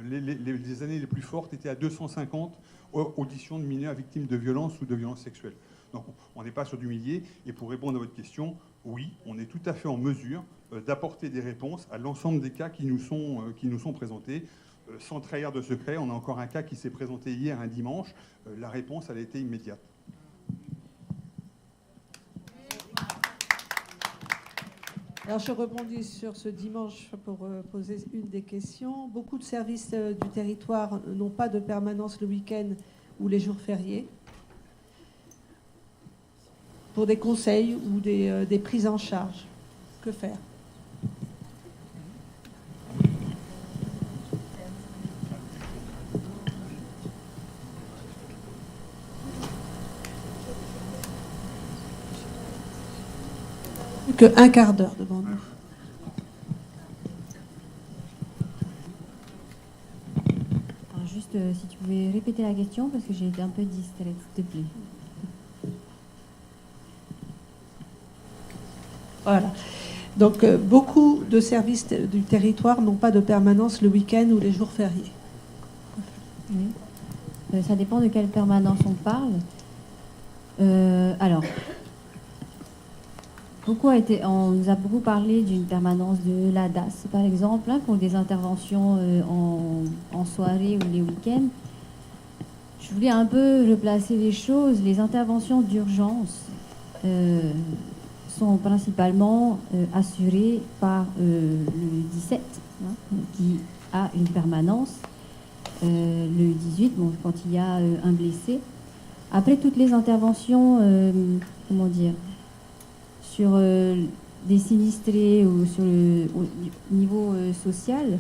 Les années les plus fortes étaient à 250 auditions de mineurs victimes de violences ou de violences sexuelles. Donc on n'est pas sur du millier. Et pour répondre à votre question, oui, on est tout à fait en mesure d'apporter des réponses à l'ensemble des cas qui nous sont présentés. Sans trahir de secret, on a encore un cas qui s'est présenté hier, un dimanche. La réponse, elle a été immédiate. Alors je rebondis sur ce dimanche pour poser une des questions. Beaucoup de services du territoire n'ont pas de permanence le week-end ou les jours fériés. Pour des conseils ou des prises en charge, que faire ? Qu'un quart d'heure devant nous. Alors juste, si tu pouvais répéter la question, parce que j'ai été un peu distraite, s'il te plaît. Voilà. Donc, beaucoup de services du territoire n'ont pas de permanence le week-end ou les jours fériés. Oui. Ça dépend de quelle permanence on parle. Alors... on nous a beaucoup parlé d'une permanence de la DAS, par exemple, pour des interventions en soirée ou les week-ends. Je voulais un peu replacer les choses. Les interventions d'urgence sont principalement assurées par le 17, qui a une permanence. Le 18, quand il y a un blessé. Après toutes les interventions, comment dire, sur des sinistrés ou sur le niveau social,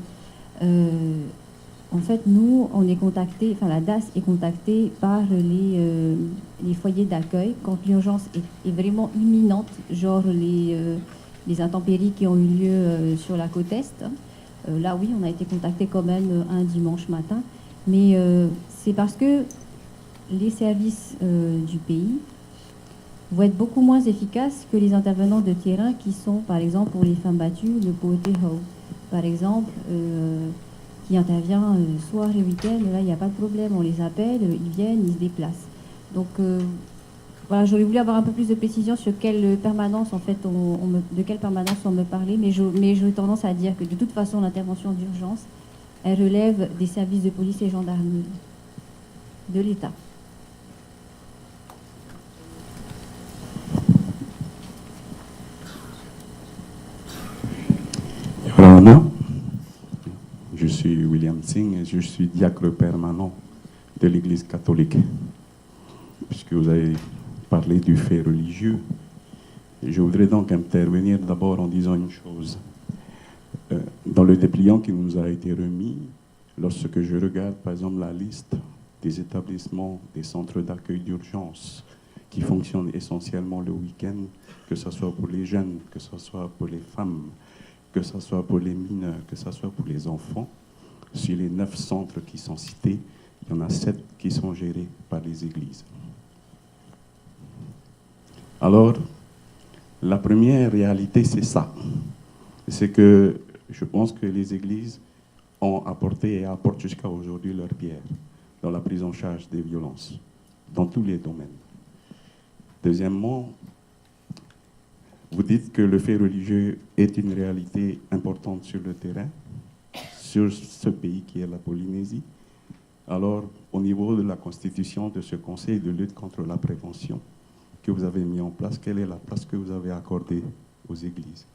en fait, nous, on est contactés, enfin la DAS est contactée par les foyers d'accueil quand l'urgence est vraiment imminente, genre les intempéries qui ont eu lieu sur la côte Est. Là, oui, on a été contacté quand même un dimanche matin, mais c'est parce que les services du pays vont être beaucoup moins efficaces que les intervenants de terrain qui sont, par exemple, pour les femmes battues, le Poete Ho, par exemple, qui intervient soir et week-end. Là, il n'y a pas de problème, on les appelle, ils viennent, ils se déplacent. Donc, voilà, j'aurais voulu avoir un peu plus de précision sur quelle permanence, en fait, de quelle permanence on me parlait, mais j'ai tendance à dire que de toute façon, l'intervention d'urgence, elle relève des services de police et gendarmerie de l'État. Je suis William Singh et je suis diacre permanent de l'Église catholique. Puisque vous avez parlé du fait religieux, je voudrais donc intervenir d'abord en disant une chose. Dans le dépliant qui nous a été remis, lorsque je regarde par exemple la liste des établissements, des centres d'accueil d'urgence qui fonctionnent essentiellement le week-end, que ce soit pour les jeunes, que ce soit pour les femmes, que ce soit pour les mineurs, que ce soit pour les enfants, sur les 9 centres qui sont cités, il y en a 7 qui sont gérés par les églises. Alors, la première réalité, c'est ça. C'est que je pense que les églises ont apporté et apportent jusqu'à aujourd'hui leur pierre dans la prise en charge des violences, dans tous les domaines. Deuxièmement, vous dites que le fait religieux est une réalité importante sur le terrain, sur ce pays qui est la Polynésie. Alors, au niveau de la constitution de ce Conseil de lutte contre la prévention que vous avez mis en place, quelle est la place que vous avez accordée aux églises?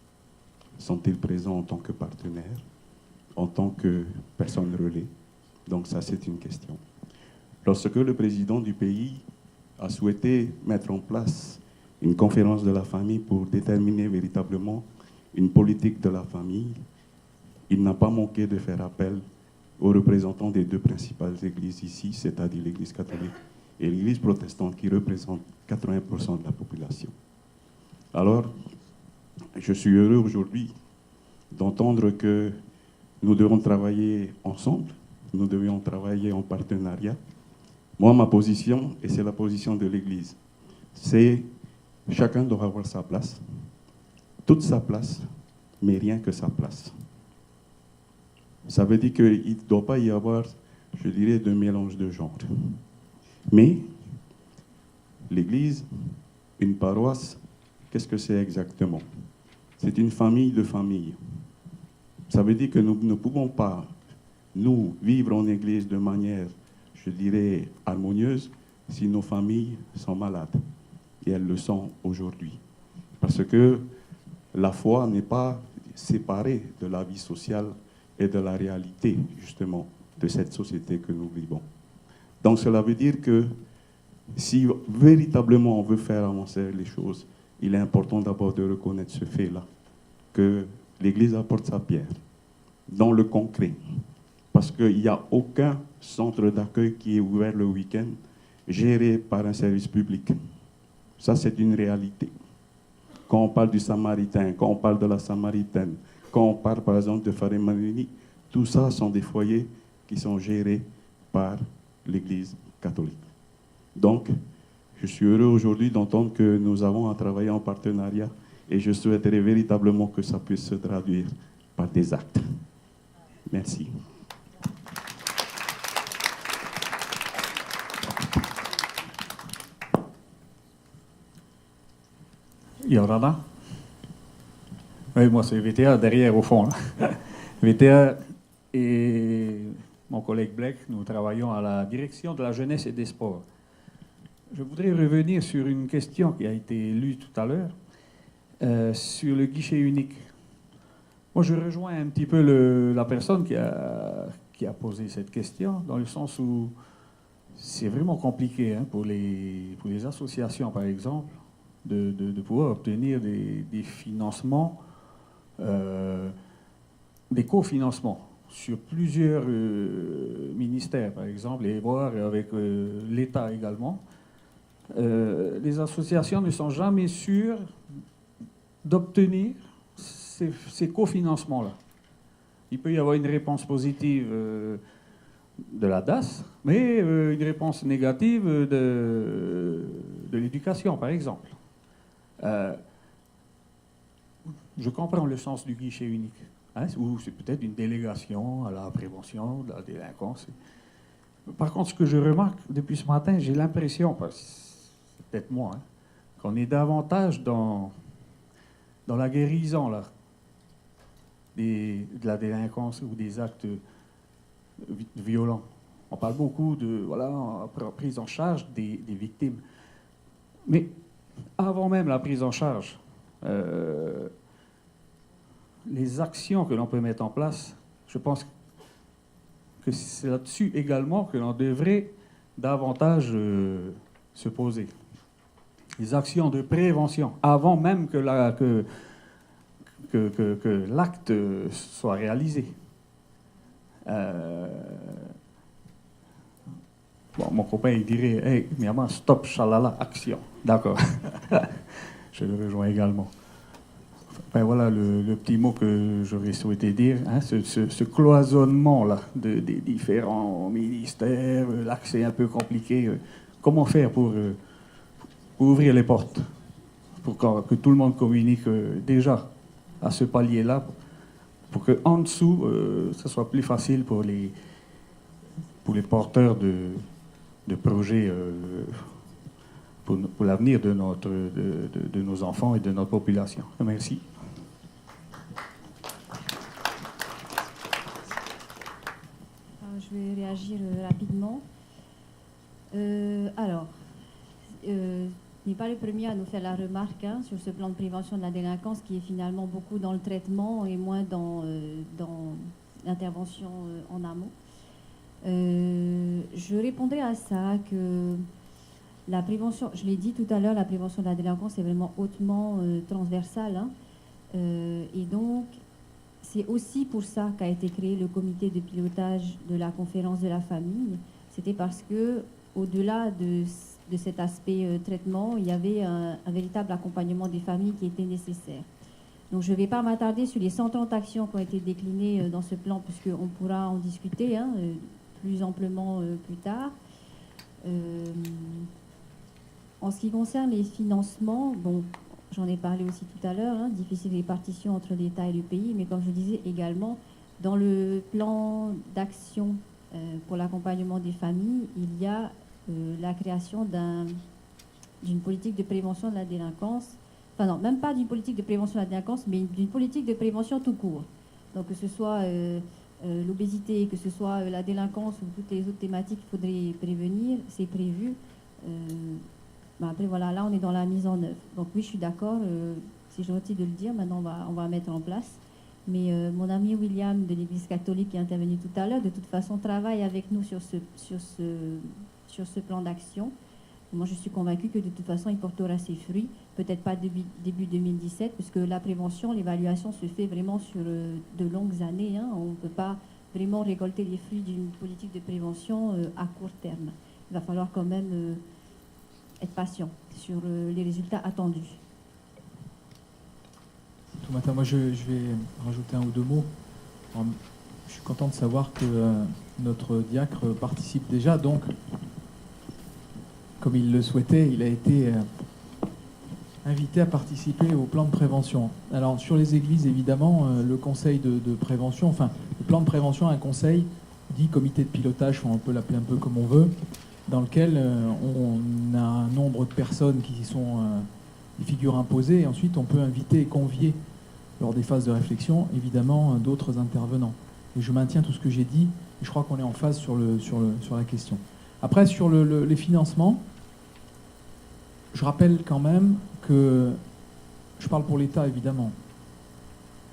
Sont-ils présents en tant que partenaires, en tant que personnes relais? Donc ça, c'est une question. Lorsque le président du pays a souhaité mettre en place une conférence de la famille pour déterminer véritablement une politique de la famille, il n'a pas manqué de faire appel aux représentants des 2 principales églises ici, c'est-à-dire l'Église catholique et l'Église protestante qui représente 80% de la population. Alors, je suis heureux aujourd'hui d'entendre que nous devons travailler ensemble, nous devions travailler en partenariat. Moi, ma position, et c'est la position de l'Église, c'est chacun doit avoir sa place, toute sa place, mais rien que sa place. Ça veut dire qu'il ne doit pas y avoir, je dirais, de mélange de genres. Mais l'Église, une paroisse, qu'est-ce que c'est exactement? C'est une famille de familles. Ça veut dire que nous ne pouvons pas, nous, vivre en Église de manière, je dirais, harmonieuse si nos familles sont malades. Et elles le sont aujourd'hui. Parce que la foi n'est pas séparée de la vie sociale et de la réalité, justement, de cette société que nous vivons. Donc cela veut dire que si véritablement on veut faire avancer les choses, il est important d'abord de reconnaître ce fait-là, que l'Église apporte sa pierre dans le concret. Parce qu'il n'y a aucun centre d'accueil qui est ouvert le week-end, géré par un service public. Ça, c'est une réalité. Quand on parle du Samaritain, quand on parle de la Samaritaine, quand on parle, par exemple, de Faremanini, tout ça sont des foyers qui sont gérés par l'Église catholique. Donc, je suis heureux aujourd'hui d'entendre que nous avons à travailler en partenariat et je souhaiterais véritablement que ça puisse se traduire par des actes. Merci. Yorana. Oui, moi c'est VTA derrière au fond. VTA et mon collègue Blake, nous travaillons à la direction de la jeunesse et des sports. Je voudrais revenir sur une question qui a été lue tout à l'heure, sur le guichet unique. Moi je rejoins un petit peu la personne qui a posé cette question, dans le sens où c'est vraiment compliqué hein, pour les associations, par exemple, de pouvoir obtenir des financements, des cofinancements sur plusieurs ministères, par exemple, et voir avec l'État également. Les associations ne sont jamais sûres d'obtenir ces cofinancements-là. Il peut y avoir une réponse positive de la DAS, mais une réponse négative de l'éducation, par exemple. Je comprends le sens du guichet unique, hein, ou c'est peut-être une délégation à la prévention de la délinquance. Par contre, ce que je remarque depuis ce matin, j'ai l'impression, c'est peut-être moi, hein, qu'on est davantage dans la guérison là, de la délinquance ou des actes violents. On parle beaucoup de prise en charge des victimes. Mais avant même la prise en charge, les actions que l'on peut mettre en place, je pense que c'est là-dessus également que l'on devrait davantage se poser. Les actions de prévention, avant même que l'acte soit réalisé. Mon copain, il dirait « Hey, Miaman, stop, chalala, action ». D'accord. Je le rejoins également. Enfin, voilà le petit mot que j'aurais souhaité dire. Hein, ce cloisonnement-là des différents ministères, l'accès un peu compliqué. Comment faire pour ouvrir les portes, pour que tout le monde communique déjà à ce palier-là, pour qu'en dessous, ça soit plus facile pour les porteurs de projets pour l'avenir de nos enfants et de notre population. Merci. Je vais réagir rapidement. N'est pas le premier à nous faire la remarque hein, sur ce plan de prévention de la délinquance qui est finalement beaucoup dans le traitement et moins dans l'intervention en amont. Je répondrai à ça que la prévention, je l'ai dit tout à l'heure, la prévention de la délinquance est vraiment hautement transversale. Hein, et donc, c'est aussi pour ça qu'a été créé le comité de pilotage de la conférence de la famille. C'était parce que, au-delà de cet aspect traitement, il y avait un véritable accompagnement des familles qui était nécessaire. Donc je ne vais pas m'attarder sur les 130 actions qui ont été déclinées dans ce plan, puisqu'on pourra en discuter hein, plus amplement plus tard. En ce qui concerne les financements, bon, j'en ai parlé aussi tout à l'heure, hein, difficile répartition entre l'État et le pays, mais comme je disais également, dans le plan d'action pour l'accompagnement des familles, il y a la création d'une politique de prévention de la délinquance, enfin non, même pas d'une politique de prévention de la délinquance, mais d'une politique de prévention tout court. Donc que ce soit l'obésité, que ce soit la délinquance ou toutes les autres thématiques qu'il faudrait prévenir, c'est prévu. Après voilà, là on est dans la mise en œuvre. Donc oui, je suis d'accord, c'est gentil de le dire, maintenant on va mettre en place. Mais mon ami William de l'Église catholique qui est intervenu tout à l'heure, de toute façon travaille avec nous sur ce plan d'action. Moi, je suis convaincue que de toute façon, il portera ses fruits, peut-être pas début 2017, puisque la prévention, l'évaluation se fait vraiment sur de longues années. Hein. On ne peut pas vraiment récolter les fruits d'une politique de prévention à court terme. Il va falloir quand même être patient sur les résultats attendus. Tout matin, moi, je vais rajouter un ou deux mots. Je suis content de savoir que notre diacre participe déjà, donc comme il le souhaitait, il a été invité à participer au plan de prévention. Alors, sur les églises, évidemment, le conseil de prévention, enfin, le plan de prévention a un conseil dit comité de pilotage, on peut l'appeler un peu comme on veut, dans lequel on a un nombre de personnes qui sont des figures imposées, et ensuite on peut inviter et convier, lors des phases de réflexion, évidemment, d'autres intervenants. Et je maintiens tout ce que j'ai dit, et je crois qu'on est en phase sur la question. Après, sur les financements, je rappelle quand même que, je parle pour l'État évidemment,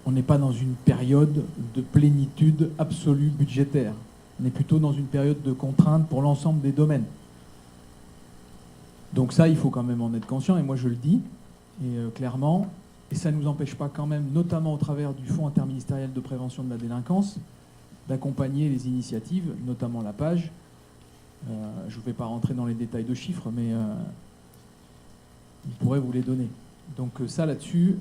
on n'est pas dans une période de plénitude absolue budgétaire. On est plutôt dans une période de contrainte pour l'ensemble des domaines. Donc ça, il faut quand même en être conscient, et moi je le dis, et clairement, et ça ne nous empêche pas quand même, notamment au travers du Fonds interministériel de prévention de la délinquance, d'accompagner les initiatives, notamment la page. Je ne vais pas rentrer dans les détails de chiffres, mais il pourrait vous les donner. Donc ça là-dessus,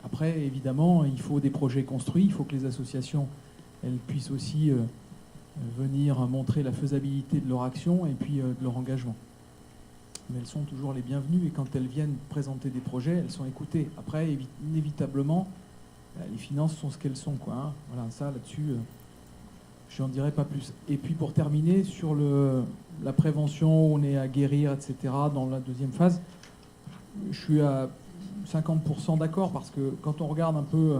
après évidemment, il faut des projets construits, il faut que les associations elles puissent aussi venir montrer la faisabilité de leur action et puis de leur engagement. Mais elles sont toujours les bienvenues et quand elles viennent présenter des projets, elles sont écoutées. Après, inévitablement, les finances sont ce qu'elles sont, quoi, hein. Voilà, ça là-dessus, je n'en dirai pas plus. Et puis pour terminer, sur la prévention, on est à guérir, etc., dans la deuxième phase, je suis à 50% d'accord parce que quand on regarde un peu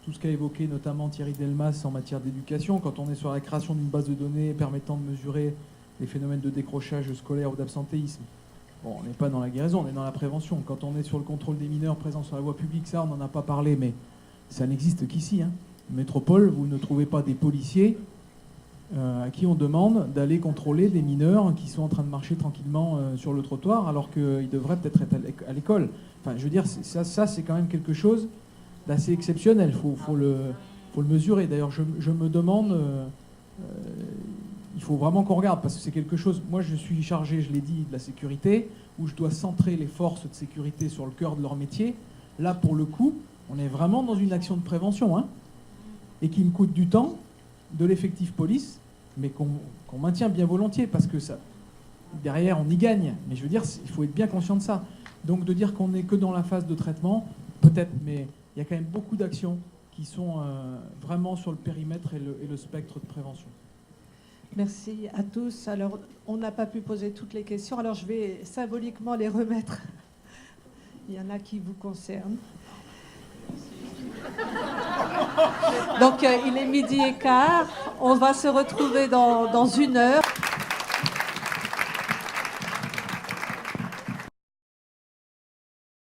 tout ce qu'a évoqué notamment Thierry Delmas en matière d'éducation, quand on est sur la création d'une base de données permettant de mesurer les phénomènes de décrochage scolaire ou d'absentéisme, bon, on n'est pas dans la guérison, on est dans la prévention. Quand on est sur le contrôle des mineurs présents sur la voie publique, ça, on n'en a pas parlé, mais ça n'existe qu'ici, hein. Métropole, vous ne trouvez pas des policiers à qui on demande d'aller contrôler des mineurs qui sont en train de marcher tranquillement sur le trottoir alors qu'ils devraient peut-être être à l'école. Enfin, je veux dire, ça c'est quand même quelque chose d'assez exceptionnel. Faut le mesurer. D'ailleurs, je me demande, il faut vraiment qu'on regarde parce que c'est quelque chose. Moi, je suis chargé, je l'ai dit, de la sécurité, où je dois centrer les forces de sécurité sur le cœur de leur métier. Là, pour le coup, on est vraiment dans une action de prévention, hein, et qui me coûte du temps, de l'effectif police, mais qu'on maintient bien volontiers, parce que ça, derrière, on y gagne. Mais je veux dire, il faut être bien conscient de ça. Donc de dire qu'on n'est que dans la phase de traitement, peut-être, mais il y a quand même beaucoup d'actions qui sont vraiment sur le périmètre et le spectre de prévention. Merci à tous. Alors, on n'a pas pu poser toutes les questions, alors je vais symboliquement les remettre. Il y en a qui vous concernent. Donc, il est 12h15. On va se retrouver dans 1 heure.